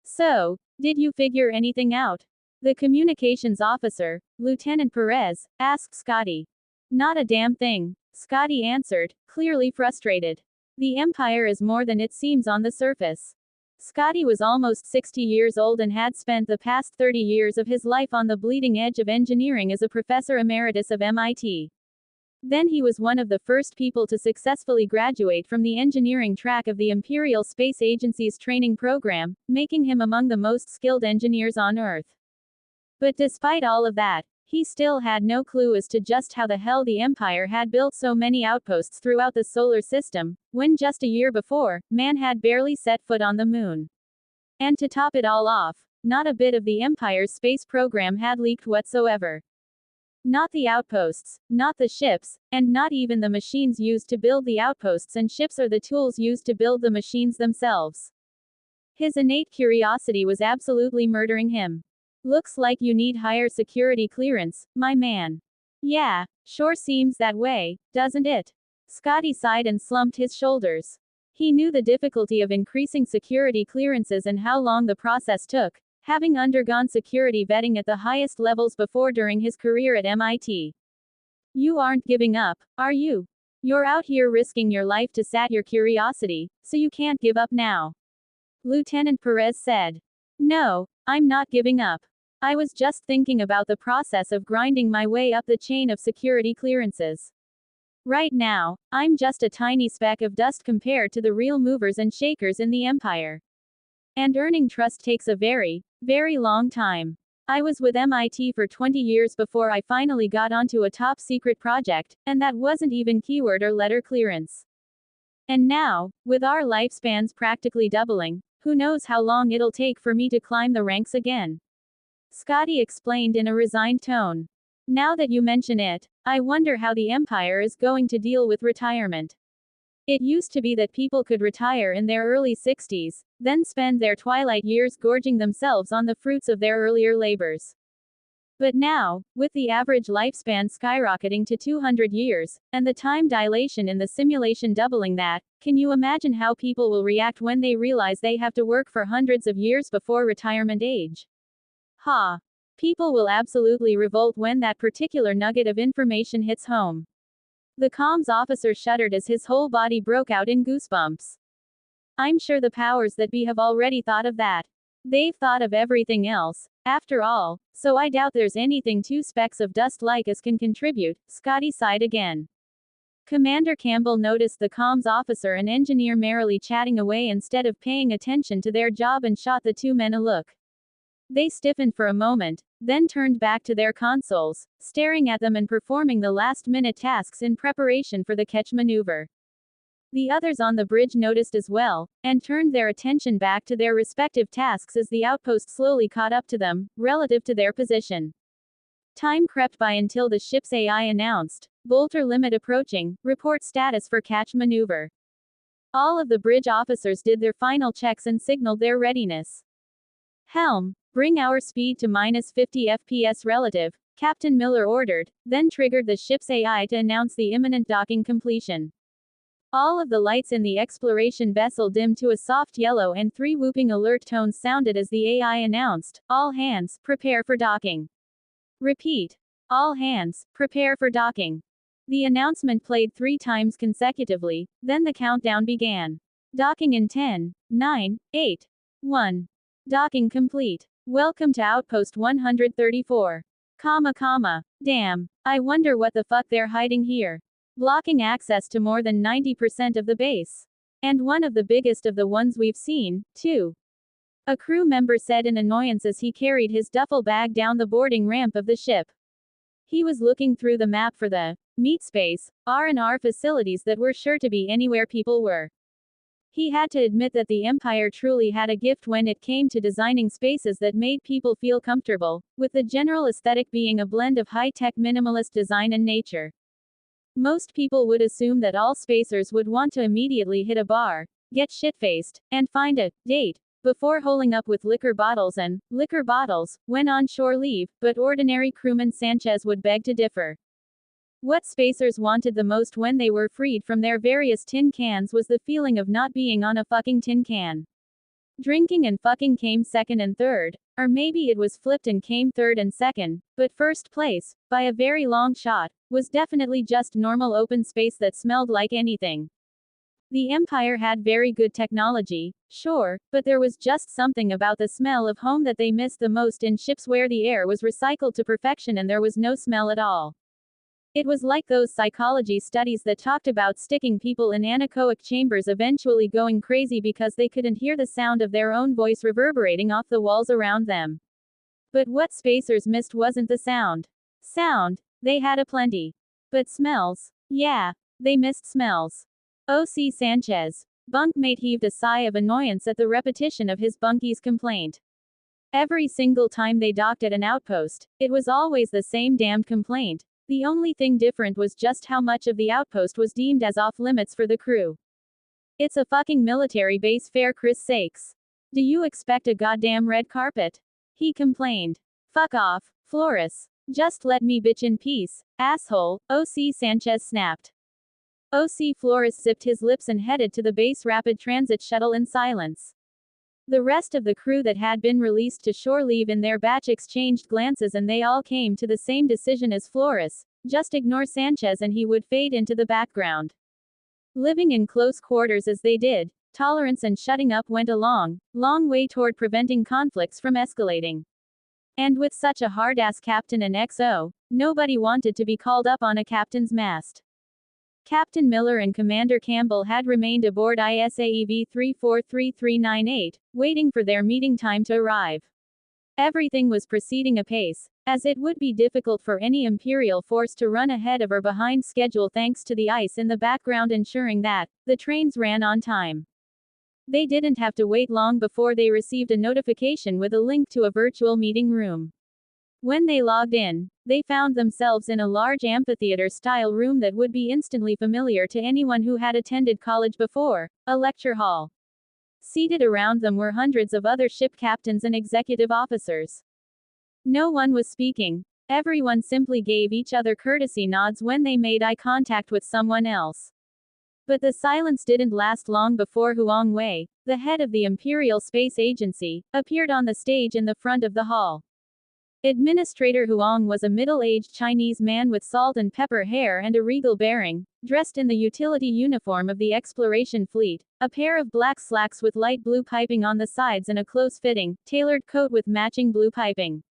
So, did you figure anything out? The communications officer, Lieutenant Perez, asked Scotty. Not a damn thing, Scotty answered, clearly frustrated. The Empire is more than it seems on the surface. Scotty was almost 60 years old and had spent the past 30 years of his life on the bleeding edge of engineering as a professor emeritus of MIT. Then he was one of the first people to successfully graduate from the engineering track of the Imperial Space Agency's training program, making him among the most skilled engineers on Earth. But despite all of that, he still had no clue as to just how the hell the Empire had built so many outposts throughout the solar system, when just a year before, man had barely set foot on the moon. And to top it all off, not a bit of the Empire's space program had leaked whatsoever. Not the outposts, not the ships, and not even the machines used to build the outposts and ships or the tools used to build the machines themselves. His innate curiosity was absolutely murdering him. Looks like you need higher security clearance, my man. Yeah, sure seems that way, doesn't it? Scotty sighed and slumped his shoulders. He knew the difficulty of increasing security clearances and how long the process took, having undergone security vetting at the highest levels before during his career at MIT. You aren't giving up, are you? You're out here risking your life to sat your curiosity, so you can't give up now. Lieutenant Perez said. No, I'm not giving up. I was just thinking about the process of grinding my way up the chain of security clearances. Right now, I'm just a tiny speck of dust compared to the real movers and shakers in the Empire. And earning trust takes a very, very long time. I was with MIT for 20 years before I finally got onto a top secret project, and that wasn't even keyword or letter clearance. And now, with our lifespans practically doubling, who knows how long it'll take for me to climb the ranks again. Scotty explained in a resigned tone. Now that you mention it, I wonder how the Empire is going to deal with retirement. It used to be that people could retire in their early 60s, then spend their twilight years gorging themselves on the fruits of their earlier labors. But now, with the average lifespan skyrocketing to 200 years, and the time dilation in the simulation doubling that, can you imagine how people will react when they realize they have to work for hundreds of years before retirement age? Ha! People will absolutely revolt when that particular nugget of information hits home. The comms officer shuddered as his whole body broke out in goosebumps. I'm sure the powers that be have already thought of that. They've thought of everything else, after all, so I doubt there's anything two specks of dust like us can contribute, Scotty sighed again. Commander Campbell noticed the comms officer and engineer merrily chatting away instead of paying attention to their job and shot the two men a look. They stiffened for a moment, then turned back to their consoles, staring at them and performing the last-minute tasks in preparation for the catch maneuver. The others on the bridge noticed as well, and turned their attention back to their respective tasks as the outpost slowly caught up to them, relative to their position. Time crept by until the ship's AI announced, Bolter limit approaching, report status for catch maneuver. All of the bridge officers did their final checks and signaled their readiness. Helm, bring our speed to -50 FPS relative, Captain Miller ordered, then triggered the ship's AI to announce the imminent docking completion. All of the lights in the exploration vessel dimmed to a soft yellow and 3 whooping alert tones sounded as the AI announced, all hands, prepare for docking. Repeat. All hands, prepare for docking. The announcement played 3 times consecutively, then the countdown began. Docking in 10, 9, 8, 1. Docking complete. Welcome to Outpost 134. Damn. I wonder what the fuck they're hiding here. Blocking access to more than 90% of the base. And one of the biggest of the ones we've seen, too. A crew member said in annoyance as he carried his duffel bag down the boarding ramp of the ship. He was looking through the map for the meat space, R&R facilities that were sure to be anywhere people were. He had to admit that the Empire truly had a gift when it came to designing spaces that made people feel comfortable, with the general aesthetic being a blend of high-tech minimalist design and nature. Most people would assume that all spacers would want to immediately hit a bar, get shit-faced, and find a date before holing up with liquor bottles when on shore leave, but ordinary crewman Sanchez would beg to differ. What spacers wanted the most when they were freed from their various tin cans was the feeling of not being on a fucking tin can. Drinking and fucking came second and third, or maybe it was flipped and came third and second, but first place, by a very long shot, was definitely just normal open space that smelled like anything. The Empire had very good technology, sure, but there was just something about the smell of home that they missed the most in ships where the air was recycled to perfection and there was no smell at all. It was like those psychology studies that talked about sticking people in anechoic chambers eventually going crazy because they couldn't hear the sound of their own voice reverberating off the walls around them. But what spacers missed wasn't the sound. Sound, they had aplenty. But smells, yeah, they missed smells. O.C. Sanchez. Bunkmate heaved a sigh of annoyance at the repetition of his bunkie's complaint. Every single time they docked at an outpost, it was always the same damned complaint. The only thing different was just how much of the outpost was deemed as off limits for the crew. It's a fucking military base, for Chris sakes. Do you expect a goddamn red carpet? He complained. Fuck off, Flores. Just let me bitch in peace, asshole, O.C. Sanchez snapped. O.C. Flores zipped his lips and headed to the base rapid transit shuttle in silence. The rest of the crew that had been released to shore leave in their batch exchanged glances and they all came to the same decision as Flores, just ignore Sanchez and he would fade into the background. Living in close quarters as they did, tolerance and shutting up went a long way toward preventing conflicts from escalating. And with such a hard-ass captain and XO, nobody wanted to be called up on a captain's mast. Captain Miller and Commander Campbell had remained aboard ISAEV 343398, waiting for their meeting time to arrive. Everything was proceeding apace, as it would be difficult for any Imperial force to run ahead of or behind schedule thanks to the ice in the background ensuring that the trains ran on time. They didn't have to wait long before they received a notification with a link to a virtual meeting room. When they logged in, they found themselves in a large amphitheater-style room that would be instantly familiar to anyone who had attended college before, a lecture hall. Seated around them were hundreds of other ship captains and executive officers. No one was speaking. Everyone simply gave each other courtesy nods when they made eye contact with someone else. But the silence didn't last long before Huang Wei, the head of the Imperial Space Agency, appeared on the stage in the front of the hall. Administrator Huang was a middle-aged Chinese man with salt and pepper hair and a regal bearing, dressed in the utility uniform of the exploration fleet, a pair of black slacks with light blue piping on the sides and a close-fitting, tailored coat with matching blue piping.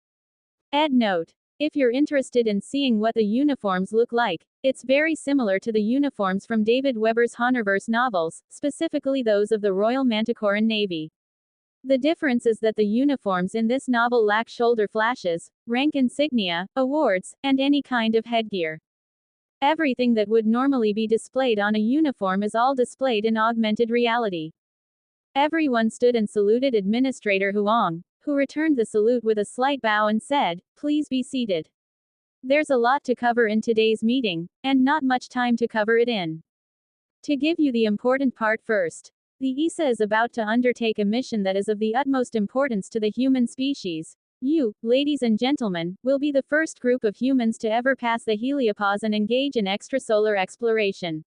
Ed note. If you're interested in seeing what the uniforms look like, it's very similar to the uniforms from David Weber's Honorverse novels, specifically those of the Royal Manticoran Navy. The difference is that the uniforms in this novel lack shoulder flashes, rank insignia, awards, and any kind of headgear. Everything that would normally be displayed on a uniform is all displayed in augmented reality. Everyone stood and saluted Administrator Huang, who returned the salute with a slight bow and said, "Please be seated. There's a lot to cover in today's meeting, and not much time to cover it in. To give you the important part first. The ESA is about to undertake a mission that is of the utmost importance to the human species. You, ladies and gentlemen, will be the first group of humans to ever pass the heliopause and engage in extrasolar exploration.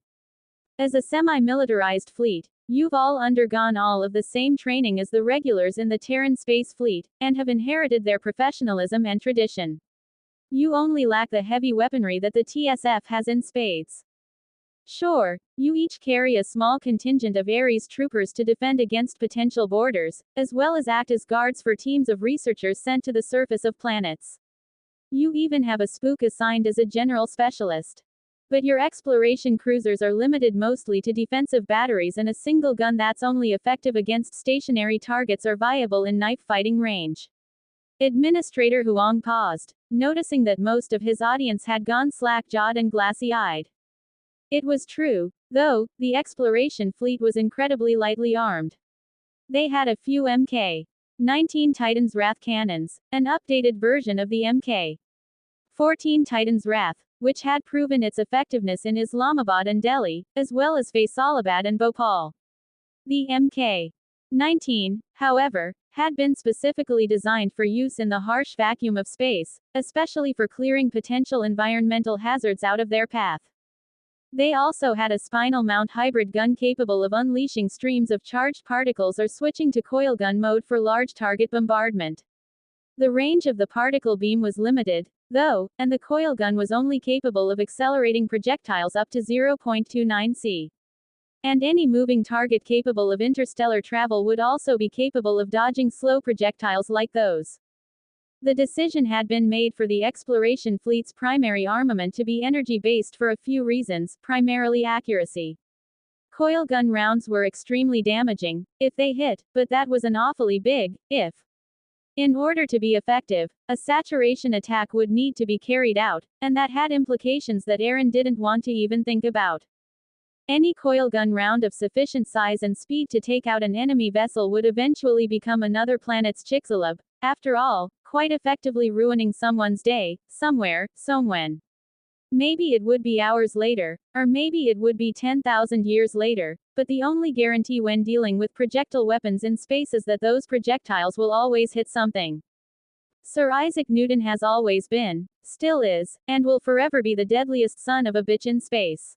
As a semi-militarized fleet, you've all undergone all of the same training as the regulars in the Terran Space Fleet, and have inherited their professionalism and tradition. You only lack the heavy weaponry that the TSF has in spades. Sure, you each carry a small contingent of Ares troopers to defend against potential boarders, as well as act as guards for teams of researchers sent to the surface of planets. You even have a spook assigned as a general specialist. But your exploration cruisers are limited mostly to defensive batteries and a single gun that's only effective against stationary targets or viable in knife fighting range. Administrator Huang paused, noticing that most of his audience had gone slack-jawed and glassy-eyed. It was true, though, the exploration fleet was incredibly lightly armed. They had a few Mk-19 Titan's Wrath cannons, an updated version of the Mk-14 Titan's Wrath, which had proven its effectiveness in Islamabad and Delhi, as well as Faisalabad and Bhopal. The Mk-19, however, had been specifically designed for use in the harsh vacuum of space, especially for clearing potential environmental hazards out of their path. They also had a spinal mount hybrid gun capable of unleashing streams of charged particles or switching to coil gun mode for large target bombardment. The range of the particle beam was limited, though, and the coil gun was only capable of accelerating projectiles up to 0.29 c. And any moving target capable of interstellar travel would also be capable of dodging slow projectiles like those. The decision had been made for the exploration fleet's primary armament to be energy-based for a few reasons, primarily accuracy. Coil gun rounds were extremely damaging, if they hit, but that was an awfully big if. In order to be effective, a saturation attack would need to be carried out, and that had implications that Aaron didn't want to even think about. Any coil gun round of sufficient size and speed to take out an enemy vessel would eventually become another planet's Chicxulub, after all, quite effectively ruining someone's day, somewhere, somewhen. Maybe it would be hours later, or maybe it would be 10,000 years later, but the only guarantee when dealing with projectile weapons in space is that those projectiles will always hit something. Sir Isaac Newton has always been, still is, and will forever be the deadliest son of a bitch in space.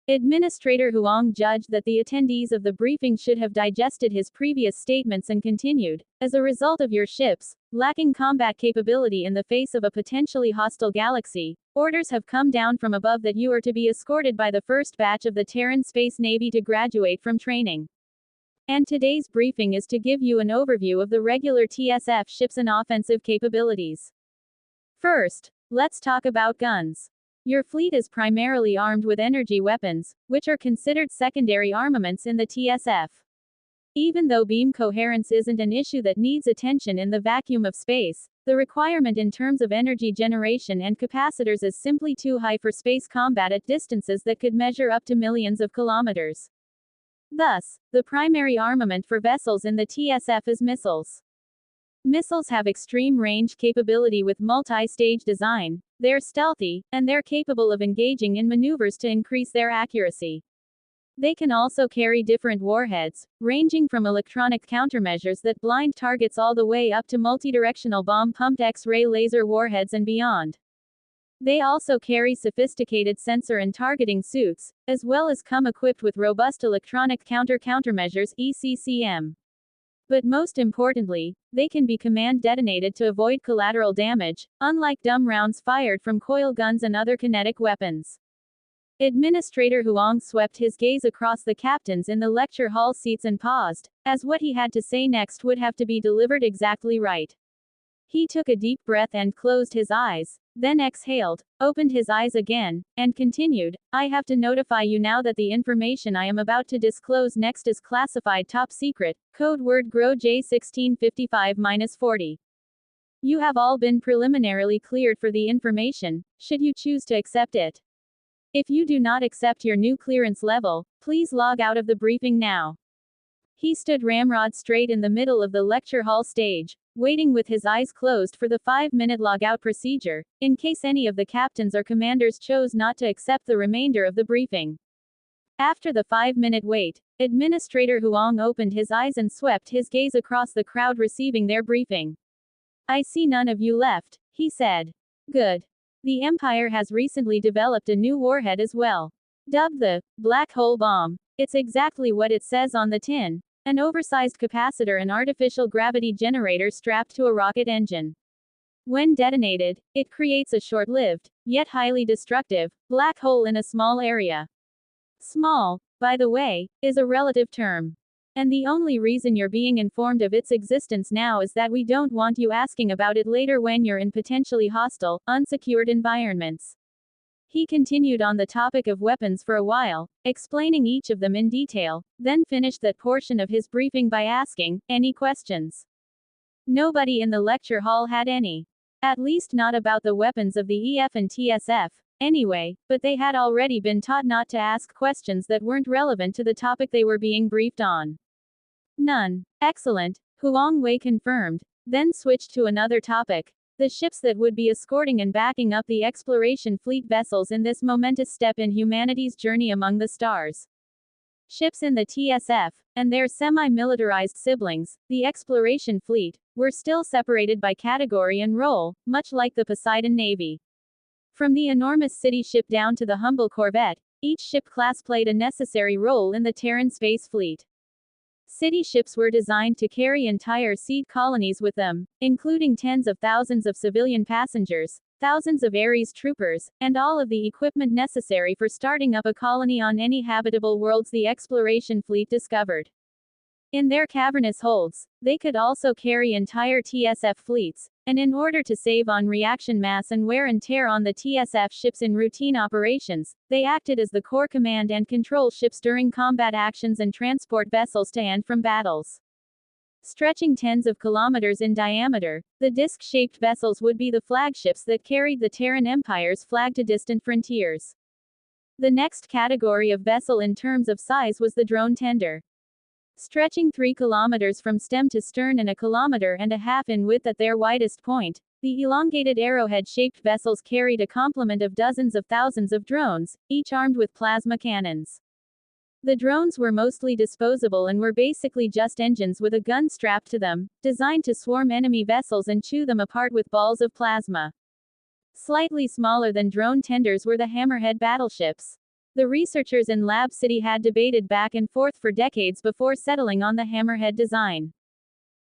Administrator Huang judged that the attendees of the briefing should have digested his previous statements and continued, as a result of your ships, lacking combat capability in the face of a potentially hostile galaxy, orders have come down from above that you are to be escorted by the first batch of the Terran Space Navy to graduate from training. And today's briefing is to give you an overview of the regular TSF ships and offensive capabilities. First, let's talk about guns. Your fleet is primarily armed with energy weapons, which are considered secondary armaments in the TSF. Even though beam coherence isn't an issue that needs attention in the vacuum of space, the requirement in terms of energy generation and capacitors is simply too high for space combat at distances that could measure up to millions of kilometers. Thus, the primary armament for vessels in the TSF is missiles. Missiles have extreme range capability with multi-stage design, they're stealthy, and they're capable of engaging in maneuvers to increase their accuracy. They can also carry different warheads, ranging from electronic countermeasures that blind targets all the way up to multidirectional bomb-pumped X-ray laser warheads and beyond. They also carry sophisticated sensor and targeting suits, as well as come equipped with robust electronic countermeasures (ECCM). But most importantly, they can be command detonated to avoid collateral damage, unlike dumb rounds fired from coil guns and other kinetic weapons. Administrator Huang swept his gaze across the captains in the lecture hall seats and paused, as what he had to say next would have to be delivered exactly right. He took a deep breath and closed his eyes, then exhaled, opened his eyes again, and continued, I have to notify you now that the information I am about to disclose next is classified top secret, code word GRO J1655-40. You have all been preliminarily cleared for the information, should you choose to accept it. If you do not accept your new clearance level, please log out of the briefing now. He stood ramrod straight in the middle of the lecture hall stage, waiting with his eyes closed for the 5-minute logout procedure, in case any of the captains or commanders chose not to accept the remainder of the briefing. After the 5-minute wait, Administrator Huang opened his eyes and swept his gaze across the crowd receiving their briefing. I see none of you left, he said. Good. The Empire has recently developed a new warhead as well. Dubbed the Black Hole Bomb. It's exactly what it says on the tin. An oversized capacitor and artificial gravity generator strapped to a rocket engine. When detonated, it creates a short-lived, yet highly destructive, black hole in a small area. Small, by the way, is a relative term. And the only reason you're being informed of its existence now is that we don't want you asking about it later when you're in potentially hostile, unsecured environments. He continued on the topic of weapons for a while, explaining each of them in detail, then finished that portion of his briefing by asking, any questions? Nobody in the lecture hall had any. At least not about the weapons of the EF and TSF, anyway, but they had already been taught not to ask questions that weren't relevant to the topic they were being briefed on. None. Excellent, Huang Wei confirmed, then switched to another topic. The ships that would be escorting and backing up the exploration fleet vessels in this momentous step in humanity's journey among the stars. Ships in the TSF, and their semi-militarized siblings, the exploration fleet, were still separated by category and role, much like the Poseidon Navy. From the enormous city ship down to the humble corvette, each ship class played a necessary role in the Terran space fleet. City ships were designed to carry entire seed colonies with them, including tens of thousands of civilian passengers, thousands of Ares troopers, and all of the equipment necessary for starting up a colony on any habitable worlds the exploration fleet discovered. In their cavernous holds, they could also carry entire TSF fleets, and in order to save on reaction mass and wear and tear on the TSF ships in routine operations, they acted as the core command and control ships during combat actions and transport vessels to and from battles. Stretching tens of kilometers in diameter, the disc-shaped vessels would be the flagships that carried the Terran Empire's flag to distant frontiers. The next category of vessel in terms of size was the drone tender. Stretching 3 kilometers from stem to stern and 1.5 kilometers in width at their widest point, the elongated arrowhead-shaped vessels carried a complement of dozens of thousands of drones, each armed with plasma cannons. The drones were mostly disposable and were basically just engines with a gun strapped to them, designed to swarm enemy vessels and chew them apart with balls of plasma. Slightly smaller than drone tenders were the hammerhead battleships. The researchers in Lab City had debated back and forth for decades before settling on the hammerhead design.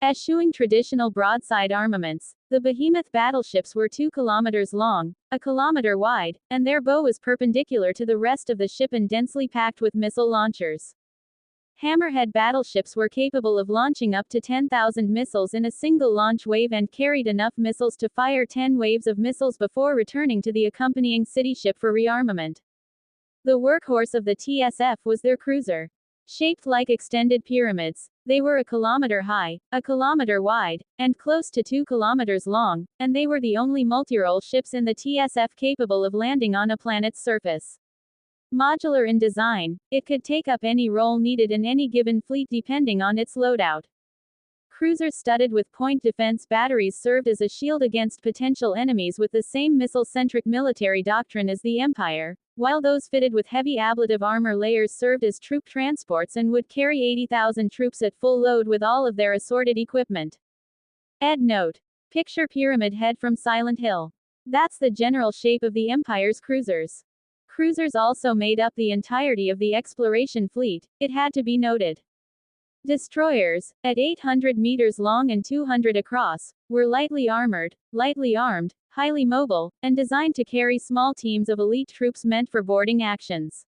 Eschewing traditional broadside armaments, the behemoth battleships were 2 kilometers long, 1 kilometer wide, and their bow was perpendicular to the rest of the ship and densely packed with missile launchers. Hammerhead battleships were capable of launching up to 10,000 missiles in a single launch wave and carried enough missiles to fire 10 waves of missiles before returning to the accompanying city ship for rearmament. The workhorse of the TSF was their cruiser. Shaped like extended pyramids, they were 1 kilometer high, 1 kilometer wide, and close to 2 kilometers long, and they were the only multirole ships in the TSF capable of landing on a planet's surface. Modular in design, it could take up any role needed in any given fleet depending on its loadout. Cruisers studded with point defense batteries served as a shield against potential enemies with the same missile-centric military doctrine as the Empire, while those fitted with heavy ablative armor layers served as troop transports and would carry 80,000 troops at full load with all of their assorted equipment. Ed note. Picture Pyramid Head from Silent Hill. That's the general shape of the Empire's cruisers. Cruisers also made up the entirety of the exploration fleet, it had to be noted. Destroyers, at 800 meters long and 200 across, were lightly armored, lightly armed, highly mobile, and designed to carry small teams of elite troops meant for boarding actions.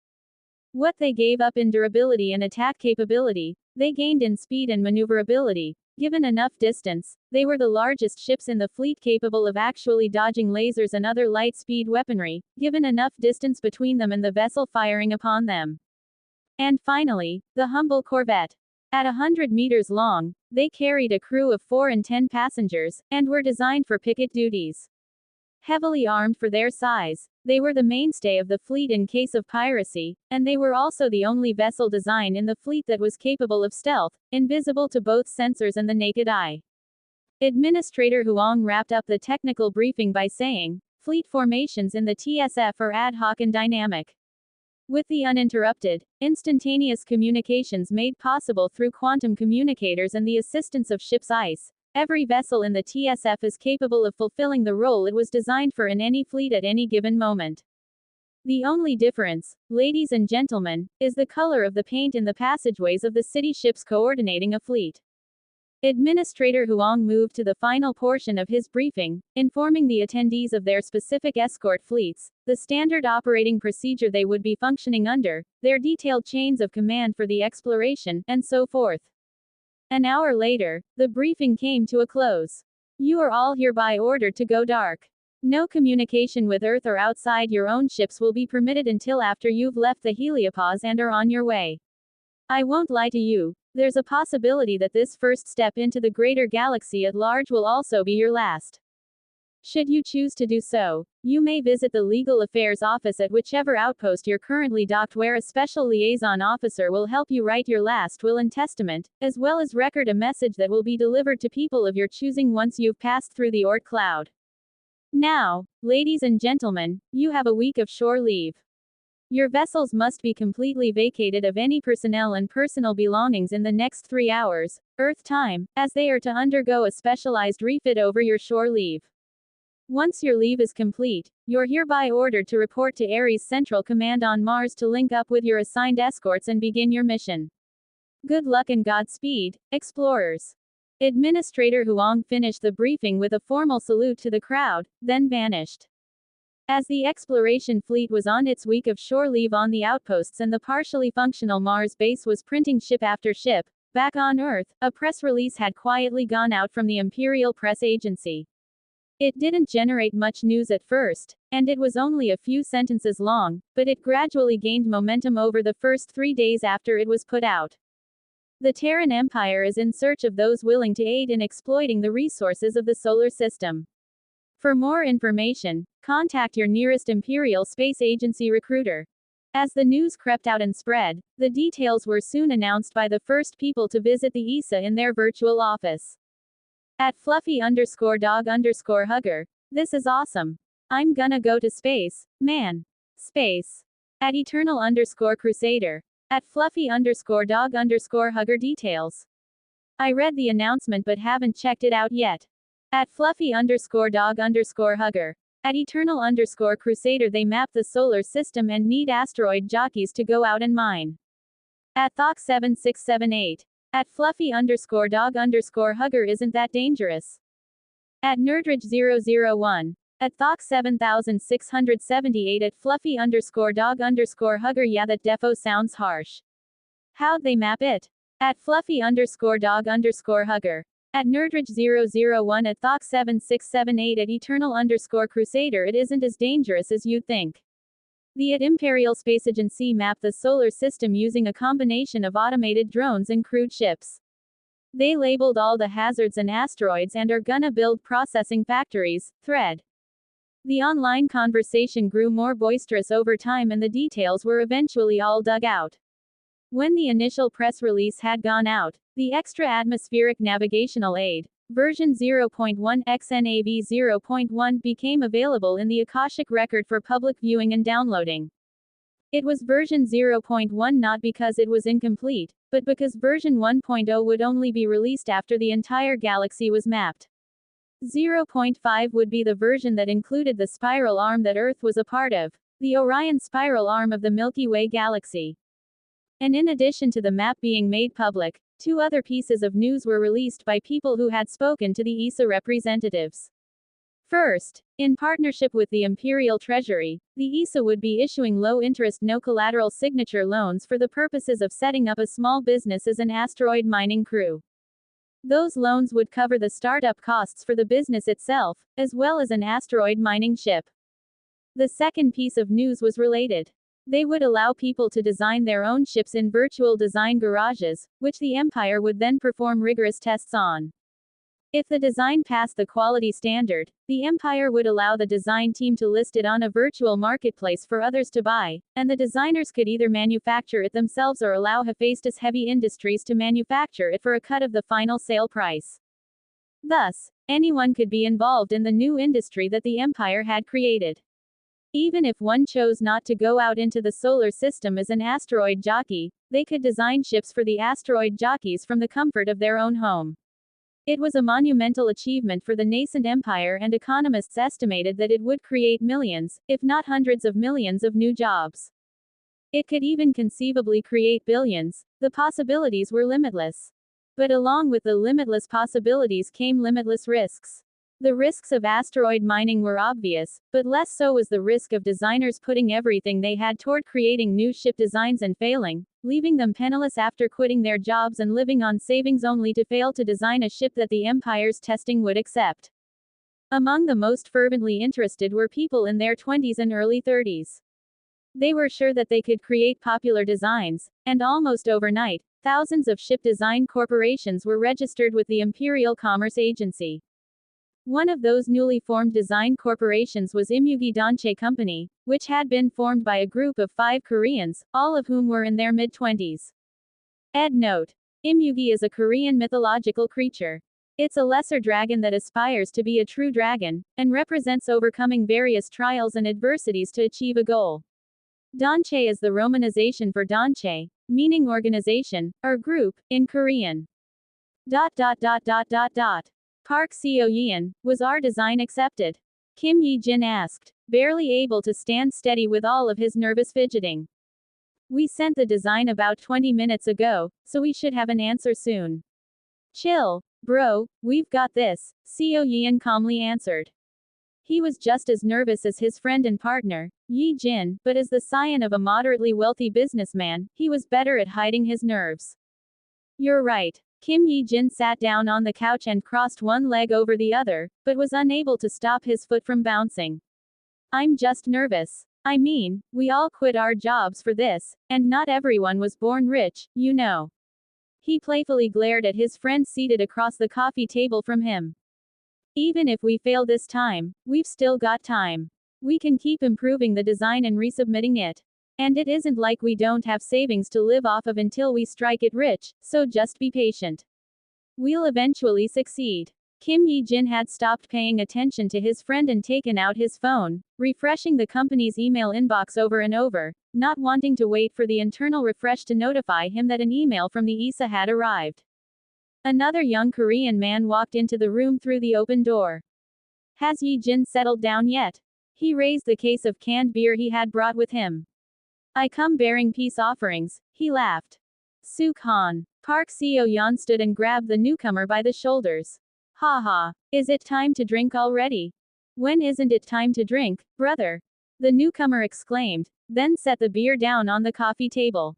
What they gave up in durability and attack capability, they gained in speed and maneuverability. Given enough distance, they were the largest ships in the fleet capable of actually dodging lasers and other light-speed weaponry, given enough distance between them and the vessel firing upon them. And finally, the humble corvette. At 100 meters long, they carried a crew of 4 and 10 passengers, and were designed for picket duties. Heavily armed for their size, they were the mainstay of the fleet in case of piracy, and they were also the only vessel design in the fleet that was capable of stealth, invisible to both sensors and the naked eye. Administrator Huang wrapped up the technical briefing by saying, "Fleet formations in the TSF are ad hoc and dynamic. With the uninterrupted, instantaneous communications made possible through quantum communicators and the assistance of ship's ice, every vessel in the TSF is capable of fulfilling the role it was designed for in any fleet at any given moment. The only difference, ladies and gentlemen, is the color of the paint in the passageways of the city ships coordinating a fleet." Administrator Huang moved to the final portion of his briefing, informing the attendees of their specific escort fleets, the standard operating procedure they would be functioning under, their detailed chains of command for the exploration, and so forth. An hour later, the briefing came to a close. "You are all hereby ordered to go dark. No communication with Earth or outside your own ships will be permitted until after you've left the heliopause and are on your way. I won't lie to you, there's a possibility that this first step into the greater galaxy at large will also be your last. Should you choose to do so, you may visit the Legal Affairs Office at whichever outpost you're currently docked, where a special liaison officer will help you write your last will and testament, as well as record a message that will be delivered to people of your choosing once you've passed through the Oort cloud. Now, ladies and gentlemen, you have a week of shore leave. Your vessels must be completely vacated of any personnel and personal belongings in the next 3 hours, Earth time, as they are to undergo a specialized refit over your shore leave. Once your leave is complete, you're hereby ordered to report to Ares Central Command on Mars to link up with your assigned escorts and begin your mission. Good luck and Godspeed, explorers. Administrator Huang finished the briefing with a formal salute to the crowd, then vanished. As the exploration fleet was on its week of shore leave on the outposts and the partially functional Mars base was printing ship after ship, back on Earth, a press release had quietly gone out from the Imperial Press Agency. It didn't generate much news at first, and it was only a few sentences long, but it gradually gained momentum over the first 3 days after it was put out. The Terran Empire is in search of those willing to aid in exploiting the resources of the solar system. For more information, contact your nearest Imperial Space Agency recruiter. As the news crept out and spread, the details were soon announced by the first people to visit the ESA in their virtual office. At Fluffy_dog_hugger, this is awesome. I'm gonna go to space, man. Space. At Eternal_Crusader. At Fluffy_dog_hugger details. I read the announcement but haven't checked it out yet. At Fluffy_dog_hugger. At Eternal_Crusader they map the solar system and need asteroid jockeys to go out and mine. At Thok7678. At Fluffy_dog_hugger isn't that dangerous. At Nerdridge001. At Thok7678 at Fluffy_dog_hugger yeah that defo sounds harsh. How'd they map it? At Fluffy_dog_hugger. At Nerdridge001 at Thok7678 at Eternal_Crusader it isn't as dangerous as you'd think. The Imperial Space Agency mapped the solar system using a combination of automated drones and crewed ships. They labeled all the hazards and asteroids and are gonna build processing factories, thread. The online conversation grew more boisterous over time and the details were eventually all dug out. When the initial press release had gone out, the Extra Atmospheric Navigational Aid, version 0.1 XNAV 0.1 became available in the Akashic record for public viewing and downloading. It was version 0.1 not because it was incomplete, but because version 1.0 would only be released after the entire galaxy was mapped. 0.5 would be the version that included the spiral arm that Earth was a part of, the Orion spiral arm of the Milky Way galaxy. And in addition to the map being made public, 2 other pieces of news were released by people who had spoken to the ESA representatives. First, in partnership with the Imperial Treasury, the ESA would be issuing low-interest no-collateral signature loans for the purposes of setting up a small business as an asteroid mining crew. Those loans would cover the startup costs for the business itself, as well as an asteroid mining ship. The second piece of news was related. They would allow people to design their own ships in virtual design garages, which the Empire would then perform rigorous tests on. If the design passed the quality standard, the Empire would allow the design team to list it on a virtual marketplace for others to buy, and the designers could either manufacture it themselves or allow Hephaestus Heavy Industries to manufacture it for a cut of the final sale price. Thus, anyone could be involved in the new industry that the Empire had created. Even if one chose not to go out into the solar system as an asteroid jockey, they could design ships for the asteroid jockeys from the comfort of their own home. It was a monumental achievement for the nascent empire, and economists estimated that it would create millions, if not hundreds of millions of new jobs. It could even conceivably create billions. The possibilities were limitless. But along with the limitless possibilities came limitless risks. The risks of asteroid mining were obvious, but less so was the risk of designers putting everything they had toward creating new ship designs and failing, leaving them penniless after quitting their jobs and living on savings only to fail to design a ship that the Empire's testing would accept. Among the most fervently interested were people in their 20s and early 30s. They were sure that they could create popular designs, and almost overnight, thousands of ship design corporations were registered with the Imperial Commerce Agency. One of those newly formed design corporations was Imyugi Donche Company, which had been formed by a group of 5 Koreans, all of whom were in their mid-20s. Ed note. Imyugi is a Korean mythological creature. It's a lesser dragon that aspires to be a true dragon, and represents overcoming various trials and adversities to achieve a goal. Donche is the romanization for Donche, meaning organization, or group, in Korean. Park Seo-yeon, was our design accepted? Kim Yi-jin asked, barely able to stand steady with all of his nervous fidgeting. We sent the design about 20 minutes ago, so we should have an answer soon. Chill, bro, we've got this, Seo Yeon calmly answered. He was just as nervous as his friend and partner, Yi Jin, but as the scion of a moderately wealthy businessman, he was better at hiding his nerves. You're right. Kim Yi Jin sat down on the couch and crossed one leg over the other, but was unable to stop his foot from bouncing. I'm just nervous. I mean, we all quit our jobs for this, and not everyone was born rich, you know. He playfully glared at his friend seated across the coffee table from him. Even if we fail this time, we've still got time. We can keep improving the design and resubmitting it. And it isn't like we don't have savings to live off of until we strike it rich, so just be patient. We'll eventually succeed. Kim Yi-jin had stopped paying attention to his friend and taken out his phone, refreshing the company's email inbox over and over, not wanting to wait for the internal refresh to notify him that an email from the ISA had arrived. Another young Korean man walked into the room through the open door. Has Yi-jin settled down yet? He raised the case of canned beer he had brought with him. I come bearing peace offerings, he laughed. Suk-han. Park Seo-yeon stood and grabbed the newcomer by the shoulders. Ha ha. Is it time to drink already? When isn't it time to drink, brother? The newcomer exclaimed, then set the beer down on the coffee table.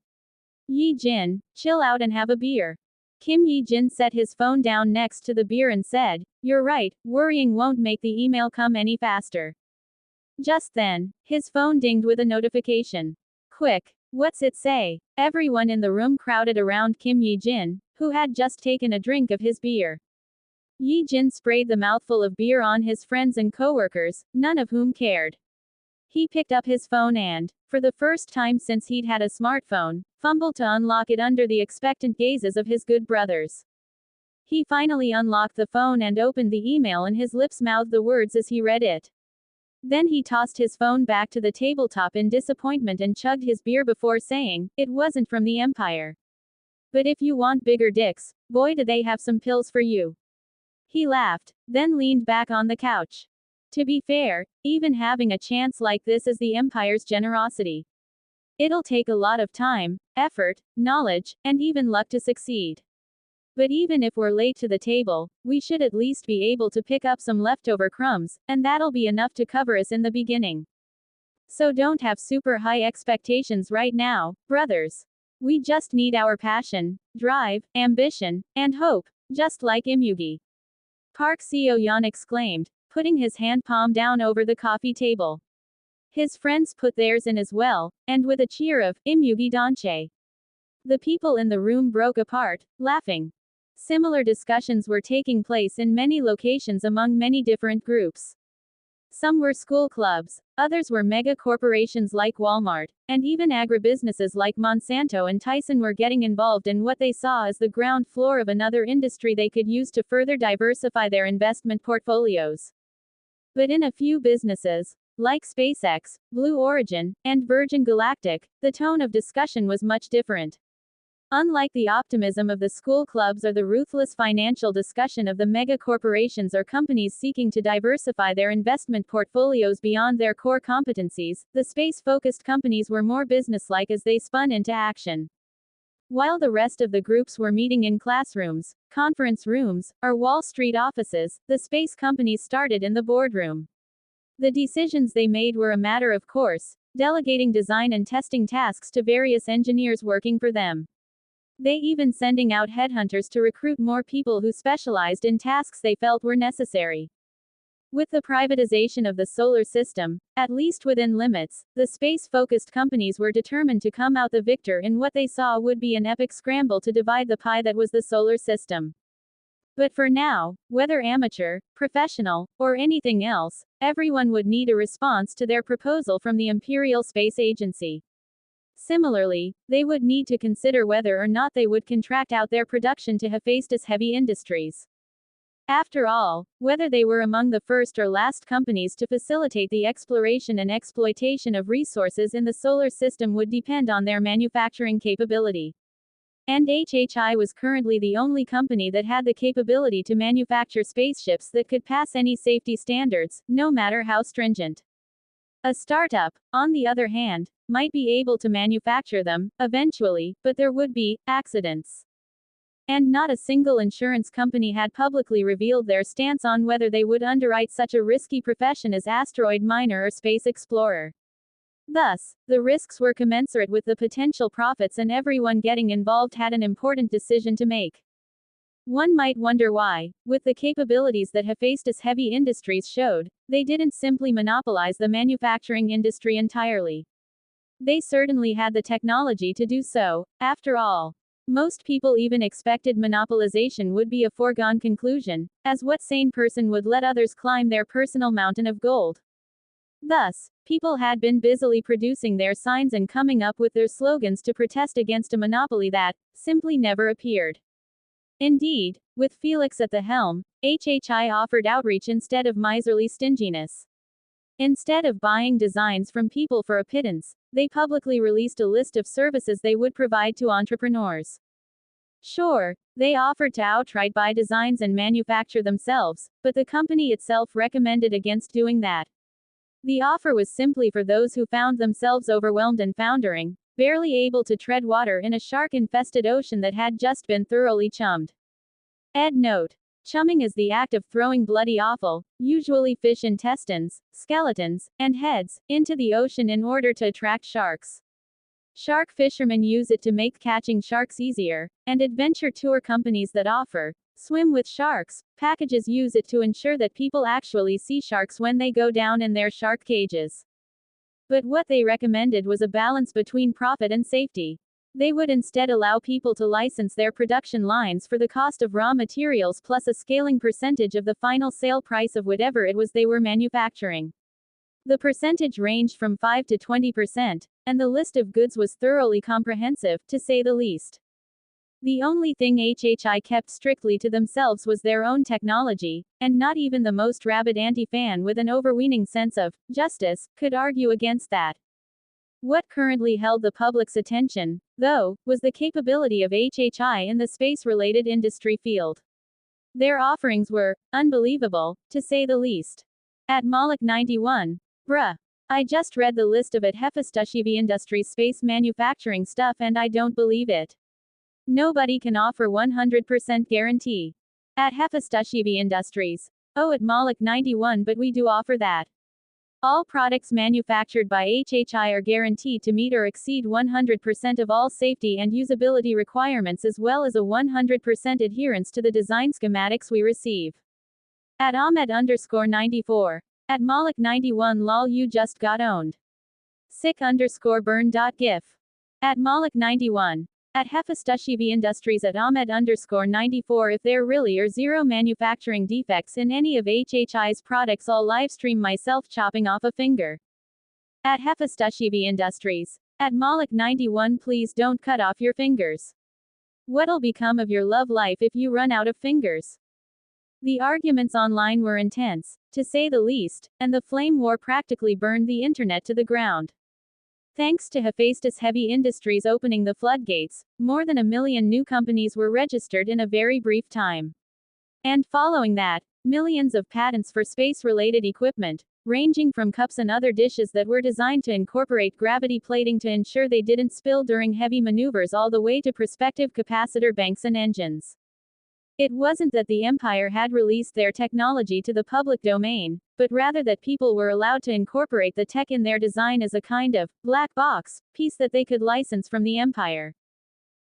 Yi-jin, chill out and have a beer. Kim Yi-jin set his phone down next to the beer and said, you're right, worrying won't make the email come any faster. Just then, his phone dinged with a notification. Quick, what's it say? Everyone in the room crowded around Kim Yi-jin, who had just taken a drink of his beer. Yi-jin sprayed the mouthful of beer on his friends and coworkers, none of whom cared. He picked up his phone and, for the first time since he'd had a smartphone, fumbled to unlock it under the expectant gazes of his good brothers. He finally unlocked the phone and opened the email, and his lips mouthed the words as he read it. Then he tossed his phone back to the tabletop in disappointment and chugged his beer before saying, it wasn't from the Empire. But if you want bigger dicks, boy do they have some pills for you. He laughed, then leaned back on the couch. To be fair, even having a chance like this is the Empire's generosity. It'll take a lot of time, effort, knowledge, and even luck to succeed. But even if we're late to the table, we should at least be able to pick up some leftover crumbs, and that'll be enough to cover us in the beginning. So don't have super high expectations right now, brothers. We just need our passion, drive, ambition, and hope, just like Imyugi. Park Seo-yeon exclaimed, putting his hand palm down over the coffee table. His friends put theirs in as well, and with a cheer of, Imyugi Danche. The people in the room broke apart, laughing. Similar discussions were taking place in many locations among many different groups. Some were school clubs, others were mega corporations like Walmart, and even agribusinesses like Monsanto and Tyson were getting involved in what they saw as the ground floor of another industry they could use to further diversify their investment portfolios. But in a few businesses, like SpaceX, Blue Origin, and Virgin Galactic, the tone of discussion was much different. Unlike the optimism of the school clubs or the ruthless financial discussion of the mega corporations or companies seeking to diversify their investment portfolios beyond their core competencies, the space-focused companies were more businesslike as they spun into action. While the rest of the groups were meeting in classrooms, conference rooms, or Wall Street offices, the space companies started in the boardroom. The decisions they made were a matter of course, delegating design and testing tasks to various engineers working for them. They even sending out headhunters to recruit more people who specialized in tasks they felt were necessary. With the privatization of the solar system, at least within limits, the space-focused companies were determined to come out the victor in what they saw would be an epic scramble to divide the pie that was the solar system. But for now, whether amateur, professional, or anything else, everyone would need a response to their proposal from the Imperial Space Agency. Similarly, they would need to consider whether or not they would contract out their production to Hephaestus Heavy Industries. After all, whether they were among the first or last companies to facilitate the exploration and exploitation of resources in the solar system would depend on their manufacturing capability. And HHI was currently the only company that had the capability to manufacture spaceships that could pass any safety standards, no matter how stringent. A startup, on the other hand, might be able to manufacture them, eventually, but there would be accidents. And not a single insurance company had publicly revealed their stance on whether they would underwrite such a risky profession as asteroid miner or space explorer. Thus, the risks were commensurate with the potential profits, and everyone getting involved had an important decision to make. One might wonder why, with the capabilities that Hephaestus Heavy Industries showed, they didn't simply monopolize the manufacturing industry entirely. They certainly had the technology to do so, after all. Most people even expected monopolization would be a foregone conclusion, as what sane person would let others climb their personal mountain of gold? Thus, people had been busily producing their signs and coming up with their slogans to protest against a monopoly that simply never appeared. Indeed, with Felix at the helm, HHI offered outreach instead of miserly stinginess. Instead of buying designs from people for a pittance, they publicly released a list of services they would provide to entrepreneurs. Sure, they offered to outright buy designs and manufacture themselves, but the company itself recommended against doing that. The offer was simply for those who found themselves overwhelmed and foundering, barely able to tread water in a shark-infested ocean that had just been thoroughly chummed. Ed note. Chumming is the act of throwing bloody offal, usually fish intestines, skeletons, and heads, into the ocean in order to attract sharks. Shark fishermen use it to make catching sharks easier, and adventure tour companies that offer swim with sharks packages use it to ensure that people actually see sharks when they go down in their shark cages. But what they recommended was a balance between profit and safety. They would instead allow people to license their production lines for the cost of raw materials plus a scaling percentage of the final sale price of whatever it was they were manufacturing. The percentage ranged from 5 to 20%, and the list of goods was thoroughly comprehensive, to say the least. The only thing HHI kept strictly to themselves was their own technology, and not even the most rabid anti-fan with an overweening sense of justice could argue against that. What currently held the public's attention, though, was the capability of HHI in the space-related industry field. Their offerings were unbelievable, to say the least. At Moloch 91, bruh. I just read the list of at Hephaestus Heavy Industries space manufacturing stuff and I don't believe it. Nobody can offer 100% guarantee. At Hephaestus Heavy Industries. Oh, at Moloch 91, but we do offer that. All products manufactured by HHI are guaranteed to meet or exceed 100% of all safety and usability requirements, as well as a 100% adherence to the design schematics we receive. At Ahmed_94. At Moloch 91 lol, you just got owned. Sick_burn.gif. At Moloch 91. At Hephaestus Heavy Industries. At Ahmed_94. If there really are zero manufacturing defects in any of HHI's products, I'll livestream myself chopping off a finger. At Hephaestus Heavy Industries. At Moloch 91, please don't cut off your fingers. What'll become of your love life if you run out of fingers? The arguments online were intense, to say the least, and the flame war practically burned the internet to the ground. Thanks to Hephaestus Heavy Industries opening the floodgates, more than 1 million new companies were registered in a very brief time. And following that, millions of patents for space-related equipment, ranging from cups and other dishes that were designed to incorporate gravity plating to ensure they didn't spill during heavy maneuvers, all the way to prospective capacitor banks and engines. It wasn't that the Empire had released their technology to the public domain, but rather that people were allowed to incorporate the tech in their design as a kind of black box piece that they could license from the Empire.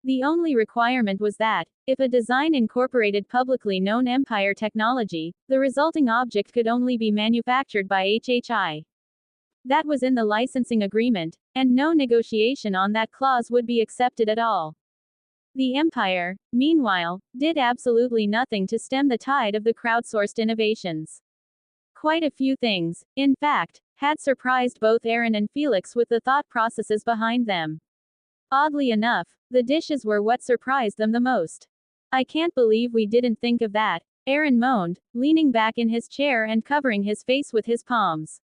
The only requirement was that, if a design incorporated publicly known Empire technology, the resulting object could only be manufactured by HHI. That was in the licensing agreement, and no negotiation on that clause would be accepted at all. The Empire, meanwhile, did absolutely nothing to stem the tide of the crowdsourced innovations. Quite a few things, in fact, had surprised both Aaron and Felix with the thought processes behind them. Oddly enough, the dishes were what surprised them the most. I can't believe we didn't think of that, Aaron moaned, leaning back in his chair and covering his face with his palms.